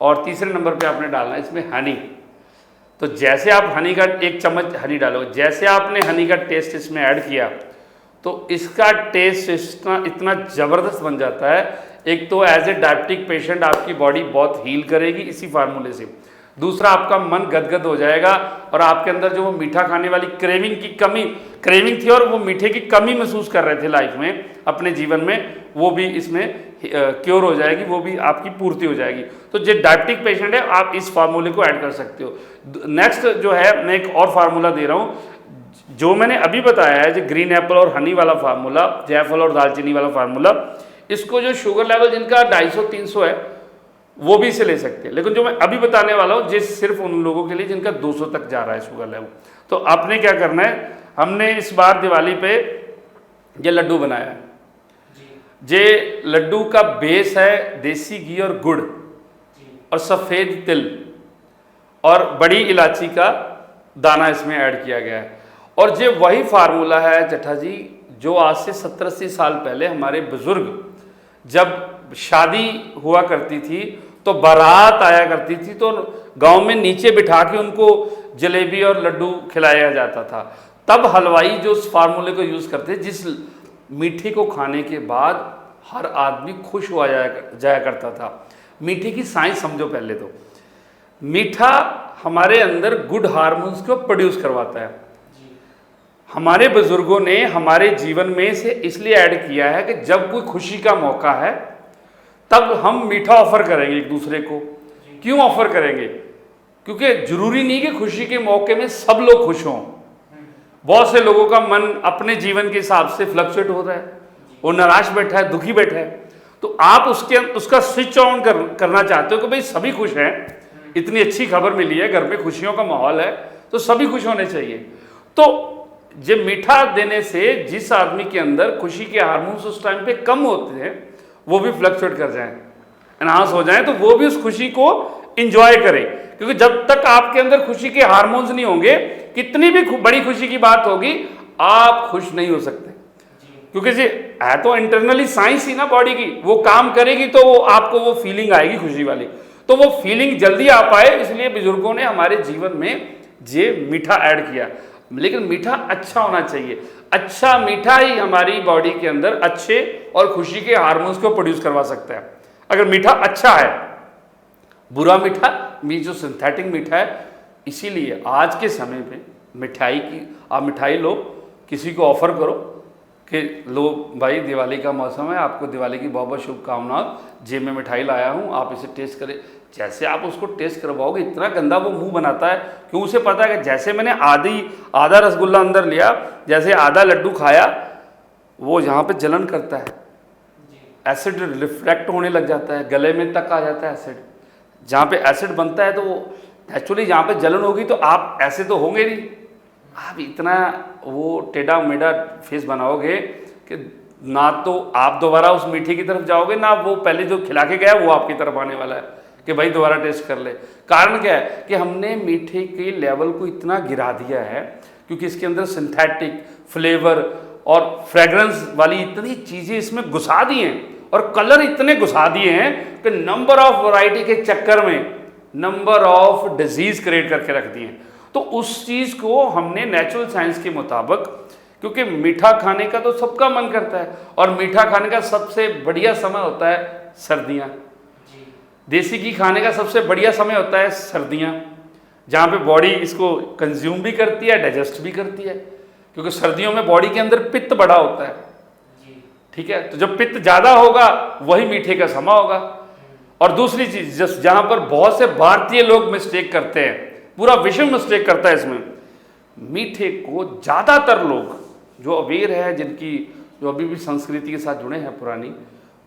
और तीसरे नंबर पे आपने डालना है इसमें हनी। तो जैसे आप हनी का 1 चम्मच हनी डालो, जैसे आपने हनी का टेस्ट इसमें ऐड किया तो इसका टेस्ट इतना ज़बरदस्त बन जाता है। एक तो एज ए डायबिटिक पेशेंट आपकी बॉडी बहुत हील करेगी इसी फार्मूले से, दूसरा आपका मन गदगद हो जाएगा, और आपके अंदर जो वो मीठा खाने वाली क्रेविंग थी और वो मीठे की कमी महसूस कर रहे थे लाइफ में अपने जीवन में, वो भी इसमें क्योर हो जाएगी, वो भी आपकी पूर्ति हो जाएगी। तो जो डायबिटिक पेशेंट है आप इस फार्मूले को ऐड कर सकते हो। नेक्स्ट जो है, मैं एक और फार्मूला दे रहा हूँ, जो मैंने अभी बताया है, जो ग्रीन एप्पल और हनी वाला फार्मूला, जायफल और दालचीनी वाला फार्मूला, इसको जो शुगर लेवल जिनका 250-300 है वो भी इसे ले सकते हैं, लेकिन जो मैं अभी बताने वाला हूँ जिस सिर्फ उन लोगों के लिए जिनका 200 तक जा रहा है शुगर लेवल। तो आपने क्या करना है, हमने इस बार दिवाली पे ये लड्डू बनाया है, ये लड्डू का बेस है देसी घी और गुड़ और सफ़ेद तिल और बड़ी इलायची का दाना इसमें ऐड किया गया है। और ये वही फार्मूला है चट्टा जी, जो आज से 70-80 साल पहले हमारे बुजुर्ग जब शादी हुआ करती थी तो बारात आया करती थी, तो गांव में नीचे बिठा के उनको जलेबी और लड्डू खिलाया जाता था। तब हलवाई जो उस फार्मूले को यूज़ करते, जिस मीठे को खाने के बाद हर आदमी खुश हुआ जाया करता था। मीठे की साइंस समझो पहले तो, मीठा हमारे अंदर गुड हार्मोन्स को प्रोड्यूस करवाता है। हमारे बुजुर्गों ने हमारे जीवन में से इसलिए ऐड किया है कि जब कोई खुशी का मौका है तब हम मीठा ऑफर करेंगे एक दूसरे को। क्यों ऑफर करेंगे? क्योंकि जरूरी नहीं कि खुशी के मौके में सब लोग खुश हों। बहुत से लोगों का मन अपने जीवन के हिसाब से फ्लक्चुएट हो रहा है, वो निराश बैठा है, दुखी बैठा है, तो आप उसका स्विच ऑन करना चाहते हो कि भाई सभी खुश हैं, इतनी अच्छी खबर मिली है, घर में खुशियों का माहौल है, तो सभी खुश होने चाहिए। तो ये मीठा देने से जिस आदमी के अंदर खुशी के हार्मोन्स उस टाइम पे कम होते हैं वो भी फ्लक्चुएट कर जाएं, एनहांस हो जाएं, तो वो भी उस खुशी को इंजॉय करें। क्योंकि जब तक आपके अंदर खुशी के हार्मोन्स नहीं होंगे, कितनी भी बड़ी खुशी की बात होगी, आप खुश नहीं हो सकते। क्योंकि ये है तो इंटरनली साइंस ही ना बॉडी की, वो काम करेगी तो वो आपको वो फीलिंग आएगी खुशी वाली, तो वो फीलिंग जल्दी आ पाए इसलिए बुजुर्गों ने हमारे जीवन में ये मीठा ऐड किया। लेकिन मीठा अच्छा होना चाहिए, अच्छा मीठा ही हमारी बॉडी के अंदर अच्छे और खुशी के हार्मोन्स को प्रोड्यूस करवा सकता है। अगर मीठा अच्छा है, बुरा मीठा जो सिंथेटिक मीठा है, इसीलिए आज के समय पे मिठाई की आप मिठाई लो, किसी को ऑफर करो कि लो भाई दिवाली का मौसम है, आपको दिवाली की बहुत बहुत शुभकामनाएं, जेब में मिठाई लाया हूँ, आप इसे टेस्ट करें, जैसे आप उसको टेस्ट करवाओगे इतना गंदा वो मुंह बनाता है, क्यों? उसे पता है कि जैसे मैंने आधा रसगुल्ला अंदर लिया, जैसे आधा लड्डू खाया, वो यहाँ पे जलन करता है, एसिड रिफ्लेक्ट होने लग जाता है, गले में तक आ जाता है एसिड। जहाँ पे एसिड बनता है तो एक्चुअली जहाँ पे जलन होगी तो आप ऐसे तो होंगे नहीं, आप इतना वो टेढ़ा मेढ़ा फेस बनाओगे कि ना तो आप दोबारा उस मीठे की तरफ जाओगे, ना वो पहले जो खिला के गया वो आपकी तरफ आने वाला है कि भाई दोबारा टेस्ट कर ले। कारण क्या है कि हमने मीठे के लेवल को इतना गिरा दिया है, क्योंकि इसके अंदर सिंथेटिक फ्लेवर और फ्रेग्रेंस वाली इतनी चीज़ें इसमें घुसा दी हैं और कलर इतने घुसा दिए हैं कि नंबर ऑफ वैरायटी के चक्कर में नंबर ऑफ डिजीज क्रिएट करके रख दिए हैं। तो उस चीज़ को हमने नेचुरल साइंस के मुताबिक, क्योंकि मीठा खाने का तो सबका मन करता है और मीठा खाने का सबसे बढ़िया समय होता है सर्दियाँ। देसी घी खाने का सबसे बढ़िया समय होता है सर्दियाँ, जहाँ पे बॉडी इसको कंज्यूम भी करती है, डाइजेस्ट भी करती है, क्योंकि सर्दियों में बॉडी के अंदर पित्त बड़ा होता है। ठीक है, तो जब पित्त ज़्यादा होगा वही मीठे का समय होगा। और दूसरी चीज़ जहाँ पर बहुत से भारतीय लोग मिस्टेक करते हैं, पूरा विश्व मिस्टेक करता है इसमें, मीठे को ज़्यादातर लोग जो अवेयर है, जिनकी जो अभी भी संस्कृति के साथ जुड़े हैं पुरानी,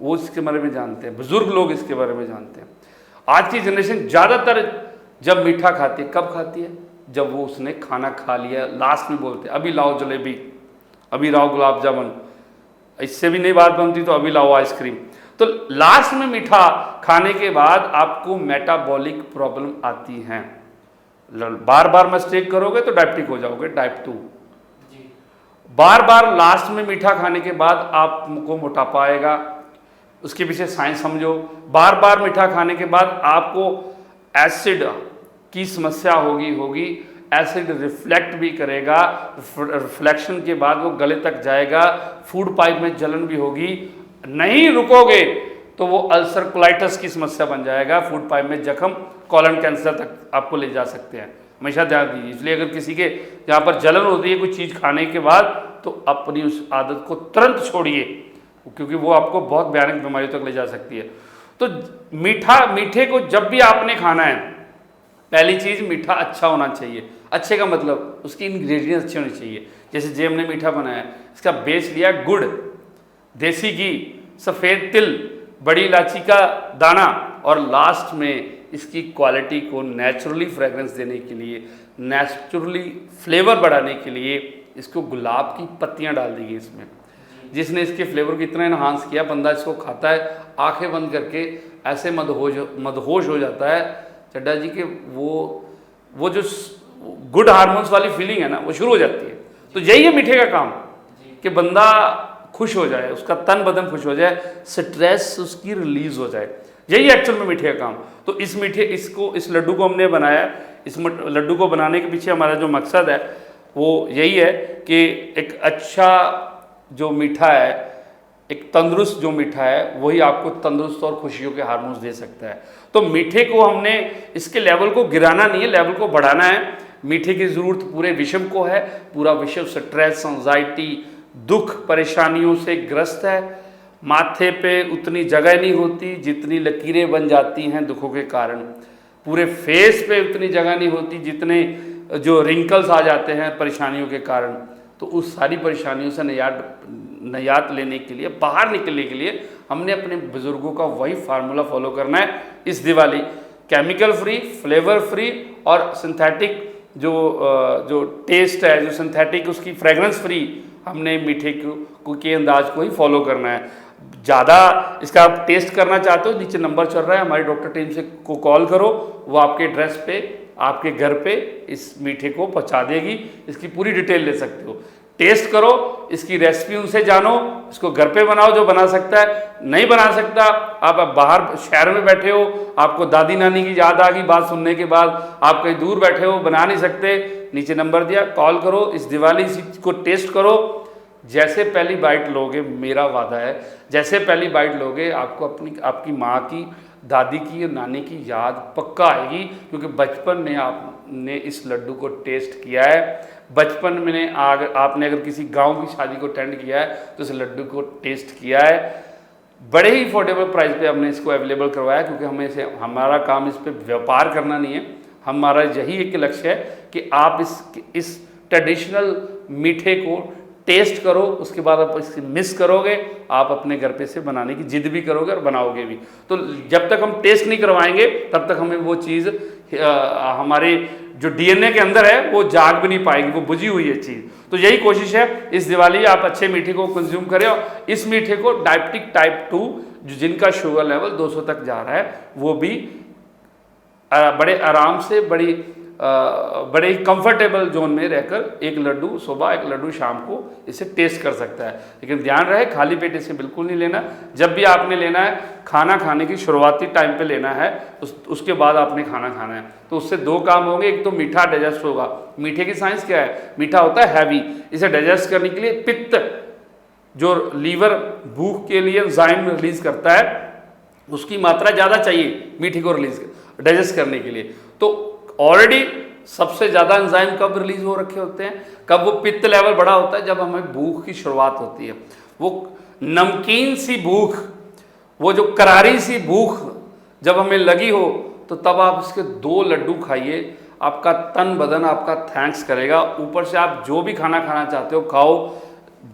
वो इसके बारे में जानते हैं, बुजुर्ग लोग इसके बारे में जानते हैं। आज की जनरेशन ज़्यादातर जब मीठा खाती है, कब खाती है? जब वो उसने खाना खा लिया, लास्ट में बोलते हैं अभी लाओ जलेबी, अभी लाओ गुलाब जामुन, इससे भी नहीं बात बनती तो अभी लाओ आइसक्रीम। तो लास्ट में मीठा खाने के बाद आपको मेटाबॉलिक प्रॉब्लम आती हैं। बार बार मिस्टेक करोगे तो डायबिटिक हो जाओगे, टाइप 2। बार बार लास्ट में मीठा खाने के बाद आपको मोटापा आएगा, उसके पीछे साइंस समझो। बार बार मीठा खाने के बाद आपको एसिड की समस्या होगी, एसिड रिफ्लेक्ट भी करेगा, रिफ्लेक्शन के बाद वो गले तक जाएगा, फूड पाइप में जलन भी होगी, नहीं रुकोगे तो वो अल्सर कोलाइटिस की समस्या बन जाएगा, फूड पाइप में जख्म, कॉलन कैंसर तक आपको ले जा सकते हैं। हमेशा ध्यान दीजिए। इसलिए अगर किसी के जहाँ पर जलन होती है कोई चीज़ खाने के बाद, तो अपनी उस आदत को तुरंत छोड़िए, क्योंकि वो आपको बहुत भयानक बीमारियों तक ले जा सकती है। तो मीठे को जब भी आपने खाना है, पहली चीज़ मीठा अच्छा होना चाहिए। अच्छे का मतलब उसकी इंग्रेडिएंट्स अच्छे होने चाहिए। जैसे जे हमने मीठा बनाया, इसका बेस लिया गुड़, देसी घी, सफ़ेद तिल, बड़ी इलायची का दाना, और लास्ट में इसकी क्वालिटी को नेचुरली फ्रेगरेंस देने के लिए, नेचुरली फ्लेवर बढ़ाने के लिए इसको गुलाब की पत्तियां डाल दी गई इसमें, जिसने इसके फ्लेवर को इतना इन्हांस किया, बंदा इसको खाता है आंखें बंद करके ऐसे मदहोश हो जाता है चड्डा जी के वो जो गुड हार्मोन्स वाली फीलिंग है ना, वो शुरू हो जाती है। तो यही है मीठे का काम कि बंदा खुश हो जाए, उसका तन बदन खुश हो जाए, स्ट्रेस उसकी रिलीज हो जाए, यही एक्चुअल में मीठे का काम। तो इस लड्डू को हमने बनाया। इस लड्डू को बनाने के पीछे हमारा जो मकसद है वो यही है कि एक अच्छा जो मीठा है, एक तंदुरुस्त जो मीठा है, वही आपको तंदुरुस्त और खुशियों के हार्मोन्स दे सकता है। तो मीठे को हमने इसके लेवल को गिराना नहीं है, लेवल को बढ़ाना है। मीठे की ज़रूरत पूरे विश्व को है। पूरा विश्व स्ट्रेस, एंजाइटी, दुख, परेशानियों से ग्रस्त है। माथे पे उतनी जगह नहीं होती जितनी लकीरें बन जाती हैं दुखों के कारण। पूरे फेस पे उतनी जगह नहीं होती जितने जो रिंकल्स आ जाते हैं परेशानियों के कारण। तो उस सारी परेशानियों से निजात लेने के लिए, बाहर निकलने के लिए हमने अपने बुजुर्गों का वही फार्मूला फॉलो करना है इस Diwali. Chemical free, flavour free और सिंथेटिक जो टेस्ट है, जो सिंथेटिक उसकी फ्रेगरेंस फ्री, हमने मीठे के अंदाज को ही फॉलो करना है। ज़्यादा इसका आप टेस्ट करना चाहते हो, नीचे नंबर चल रहा है, हमारी डॉक्टर टीम से को कॉल करो, वो आपके एड्रेस पे, आपके घर पे इस मीठे को पहुंचा देगी। इसकी पूरी डिटेल ले सकते हो, टेस्ट करो, इसकी रेसिपी उनसे जानो, इसको घर पे बनाओ जो बना सकता है। नहीं बना सकता, आप बाहर शहर में बैठे हो, आपको दादी नानी की याद आ गई बात सुनने के बाद, आप कहीं दूर बैठे हो, बना नहीं सकते, नीचे नंबर दिया, कॉल करो, इस दिवाली को टेस्ट करो। जैसे पहली बाइट लोगे, मेरा वादा है, जैसे पहली बाइट लोगे आपको आपकी माँ की, दादी की और नानी की याद पक्का आएगी, क्योंकि बचपन में आपने इस लड्डू को टेस्ट किया है। बचपन में आपने अगर किसी गांव की शादी को अटेंड किया है तो इस लड्डू को टेस्ट किया है। बड़े ही अफोर्डेबल प्राइस पे हमने इसको अवेलेबल करवाया, क्योंकि हमें इसे, हमारा काम इस पे व्यापार करना नहीं है। हमारा यही एक लक्ष्य है कि आप इस ट्रेडिशनल मीठे को टेस्ट करो, उसके बाद आप इसकी मिस करोगे, आप अपने घर पे से बनाने की जिद भी करोगे और बनाओगे भी। तो जब तक हम टेस्ट नहीं करवाएंगे तब तक हमें वो चीज़ हमारे जो डीएनए के अंदर है वो जाग भी नहीं पाएगी, वो बुझी हुई है चीज़। तो यही कोशिश है, इस दिवाली आप अच्छे मीठे को कंज्यूम करें। और इस मीठे को डायबिटिक टाइप 2 जो जिनका शुगर लेवल 200 तक जा रहा है, वो भी बड़े आराम से, बड़े ही कंफर्टेबल जोन में रहकर एक लड्डू सुबह, एक लड्डू शाम को इसे टेस्ट कर सकता है। लेकिन ध्यान रहे, खाली पेट इसे बिल्कुल नहीं लेना। जब भी आपने लेना है, खाना खाने की शुरुआती टाइम पे लेना है, उसके बाद आपने खाना खाना है। तो उससे दो काम होंगे, एक तो मीठा डाइजेस्ट होगा। मीठे की साइंस क्या है? मीठा होता है हैवी। इसे डाइजेस्ट करने के लिए पित्त, जो लीवर भूख के लिए एंजाइम रिलीज करता है, उसकी मात्रा ज़्यादा चाहिए मीठे को डाइजेस्ट करने के लिए। तो ऑलरेडी सबसे ज़्यादा एंजाइम कब रिलीज हो रखे होते हैं, कब वो पित्त लेवल बड़ा होता है? जब हमें भूख की शुरुआत होती है। वो नमकीन सी भूख, वो जो करारी सी भूख जब हमें लगी हो, तो तब आप इसके 2 लड्डू खाइए, आपका तन बदन आपका थैंक्स करेगा। ऊपर से आप जो भी खाना खाना चाहते हो खाओ।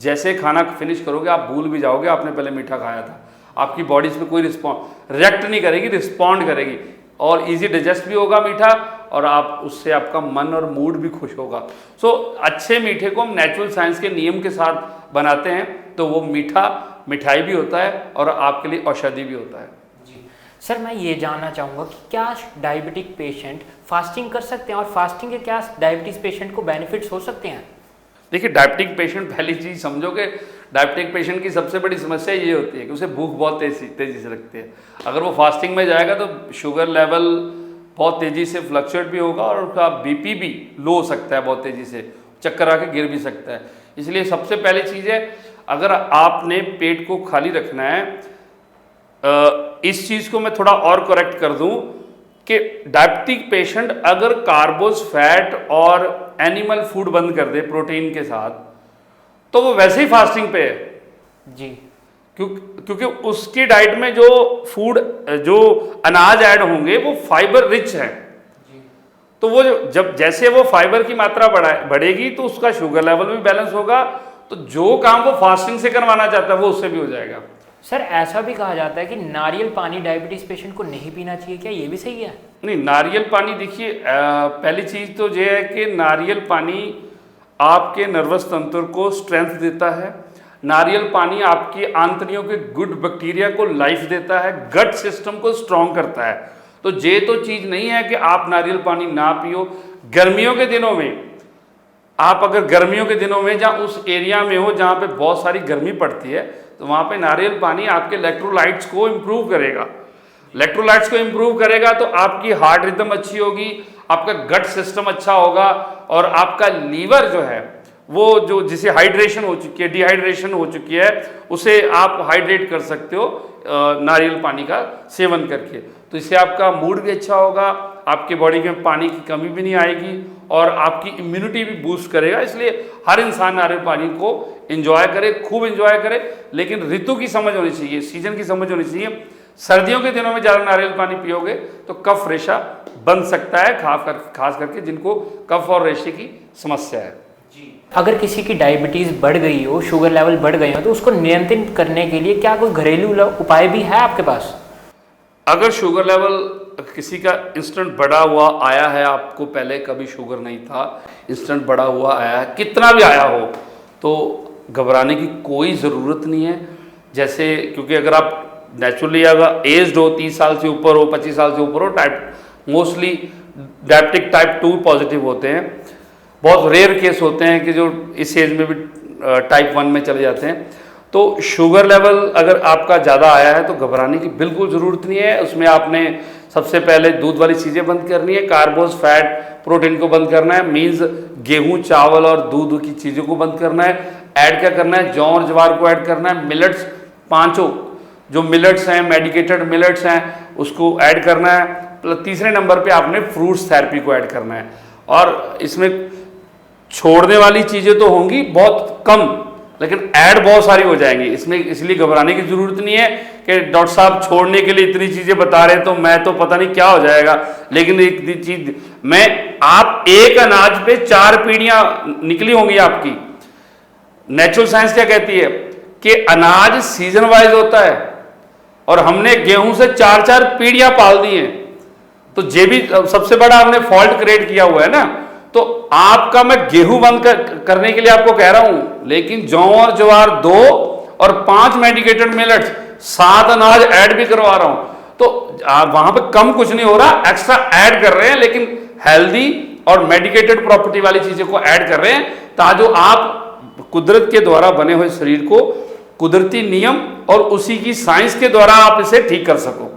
जैसे खाना फिनिश करोगे आप भूल भी जाओगे आपने पहले मीठा खाया था। आपकी बॉडी इसमें कोई रिएक्ट नहीं करेगी, रिस्पॉन्ड करेगी, और इजी डाइजेस्ट भी होगा मीठा, और आप उससे आपका मन और मूड भी खुश होगा। सो अच्छे मीठे को हम नेचुरल साइंस के नियम के साथ बनाते हैं, तो वो मीठा मिठाई भी होता है और आपके लिए औषधि भी होता है। जी सर, मैं ये जानना चाहूँगा कि क्या डायबिटिक पेशेंट फास्टिंग कर सकते हैं, और फास्टिंग के क्या डायबिटीज़ पेशेंट को बेनिफिट्स हो सकते हैं? देखिए, डायबिटिक पेशेंट, पहली चीज़ समझो कि डायबिटिक पेशेंट की सबसे बड़ी समस्या ये होती है कि उसे भूख बहुत तेज़ी से लगती है। अगर वो फास्टिंग में जाएगा तो शुगर लेवल बहुत तेज़ी से फ्लक्चुएट भी होगा, और उसका बीपी भी लो हो सकता है, बहुत तेज़ी से चक्कर आके गिर भी सकता है। इसलिए सबसे पहली चीज़ है, अगर आपने पेट को खाली रखना है, इस चीज़ को मैं थोड़ा और करेक्ट कर दूं कि डायबिटिक पेशेंट अगर कार्बोज, फैट और एनिमल फूड बंद कर दे प्रोटीन के साथ, तो वो वैसे ही फास्टिंग पे है जी। क्योंकि उसकी डाइट में जो फूड, जो अनाज ऐड होंगे वो फाइबर रिच है। तो वो जब जैसे वो फाइबर की मात्रा बढ़ेगी तो उसका शुगर लेवल भी बैलेंस होगा। तो जो काम वो फास्टिंग से करवाना चाहता है वो उससे भी हो जाएगा। सर, ऐसा भी कहा जाता है कि नारियल पानी डायबिटीज पेशेंट को नहीं पीना चाहिए, क्या ये भी सही है? नहीं, नारियल पानी देखिए, पहली चीज तो ये है कि नारियल पानी आपके नर्वस तंत्र को स्ट्रेंथ देता है। नारियल पानी आपकी आंतड़ियों के गुड बैक्टीरिया को लाइफ देता है, गट सिस्टम को स्ट्रॉन्ग करता है। तो ये तो चीज नहीं है कि आप नारियल पानी ना पियो। गर्मियों के दिनों में आप, अगर गर्मियों के दिनों में जहाँ उस एरिया में हो जहाँ पे बहुत सारी गर्मी पड़ती है, तो वहाँ पे नारियल पानी आपके इलेक्ट्रोलाइट्स को इम्प्रूव करेगा। इलेक्ट्रोलाइट्स को इम्प्रूव करेगा तो आपकी हार्ट रिदम अच्छी होगी, आपका गट सिस्टम अच्छा होगा, और आपका लीवर जो है वो जो जिसे हाइड्रेशन हो चुकी है, डिहाइड्रेशन हो चुकी है, उसे आप हाइड्रेट कर सकते हो नारियल पानी का सेवन करके। तो इससे आपका मूड भी अच्छा होगा, आपके बॉडी में पानी की कमी भी नहीं आएगी, और आपकी इम्यूनिटी भी बूस्ट करेगा। इसलिए हर इंसान नारियल पानी को एंजॉय करे, खूब एंजॉय करे, लेकिन ऋतु की समझ होनी चाहिए, सीजन की समझ होनी चाहिए। सर्दियों के दिनों में ज़्यादा नारियल पानी पियोगे तो कफ रेशा बन सकता है, खास करके जिनको कफ और रेशे की समस्या है। अगर किसी की डायबिटीज़ बढ़ गई हो, शुगर लेवल बढ़ गई हो, तो उसको नियंत्रित करने के लिए क्या कोई घरेलू उपाय भी है आपके पास? अगर शुगर लेवल किसी का इंस्टेंट बढ़ा हुआ आया है, आपको पहले कभी शुगर नहीं था, इंस्टेंट बढ़ा हुआ आया है, कितना भी आया हो, तो घबराने की कोई ज़रूरत नहीं है। जैसे, क्योंकि अगर आप नेचुरली अगर एज्ड हो, 30 साल से ऊपर हो, 25 साल से ऊपर हो, मोस्टली डायबिटिक टाइप 2 पॉजिटिव होते हैं। बहुत रेयर केस होते हैं कि जो इस एज में भी टाइप 1 में चले जाते हैं। तो शुगर लेवल अगर आपका ज़्यादा आया है तो घबराने की बिल्कुल ज़रूरत नहीं है। उसमें आपने सबसे पहले दूध वाली चीज़ें बंद करनी है, कार्बोज, फैट, प्रोटीन को बंद करना है, मीन्स गेहूं, चावल और दूध की चीज़ों को बंद करना है। ऐड क्या करना है? जौ और ज्वार को ऐड करना है। मिलेट्स, पांचों जो मिलेट्स हैं, मेडिकेटेड मिलेट्स हैं, उसको ऐड करना है। तीसरे नंबर पे आपने फ्रूट्स थेरेपी को ऐड करना है। और इसमें छोड़ने वाली चीज़ें तो होंगी बहुत कम, लेकिन ऐड बहुत सारी हो जाएंगी इसमें, इसलिए घबराने की जरूरत नहीं है कि डॉक्टर साहब छोड़ने के लिए इतनी चीजें बता रहे हैं तो मैं तो पता नहीं क्या हो जाएगा। लेकिन एक चीज मैं, आप एक अनाज पे 4 पीढ़ियां निकली होंगी आपकी। नेचुरल साइंस क्या कहती है कि अनाज सीजन वाइज होता है और हमने गेहूं से 4-4 पीढ़ियां पाल दी हैं, तो ये भी सबसे बड़ा हमने फॉल्ट क्रिएट किया हुआ है ना। तो आपका मैं गेहूं बंद करने के लिए आपको कह रहा हूं, लेकिन जौ और ज्वार 2 और 5 मेडिकेटेड मिलेट्स 7 अनाज ऐड भी करवा रहा हूं। तो वहां पे कम कुछ नहीं हो रहा, एक्स्ट्रा ऐड कर रहे हैं, लेकिन हेल्दी और मेडिकेटेड प्रॉपर्टी वाली चीजें को ऐड कर रहे हैं, ताकि आप कुदरत के द्वारा बने हुए शरीर को कुदरती नियम और उसी की साइंस के द्वारा आप इसे ठीक कर सको।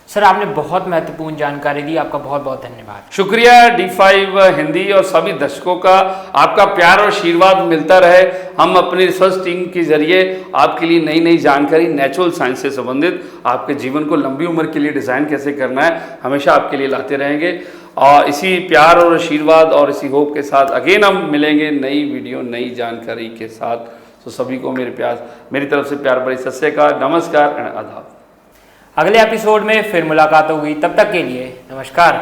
सर आपने बहुत महत्वपूर्ण जानकारी दी, आपका बहुत बहुत धन्यवाद। शुक्रिया D5 हिंदी और सभी दर्शकों का, आपका प्यार और आशीर्वाद मिलता रहे। हम अपनी रिसर्च टीम के जरिए आपके लिए नई नई जानकारी नेचुरल साइंस से संबंधित, आपके जीवन को लंबी उम्र के लिए डिज़ाइन कैसे करना है, हमेशा आपके लिए लाते रहेंगे। और इसी प्यार और आशीर्वाद और इसी होप के साथ अगेन हम मिलेंगे नई वीडियो नई जानकारी के साथ। तो सभी को मेरी तरफ से प्यार भरी सत श्री अकाल, नमस्कार एंड आदाब। अगले एपिसोड में फिर मुलाकात होगी, तब तक के लिए नमस्कार।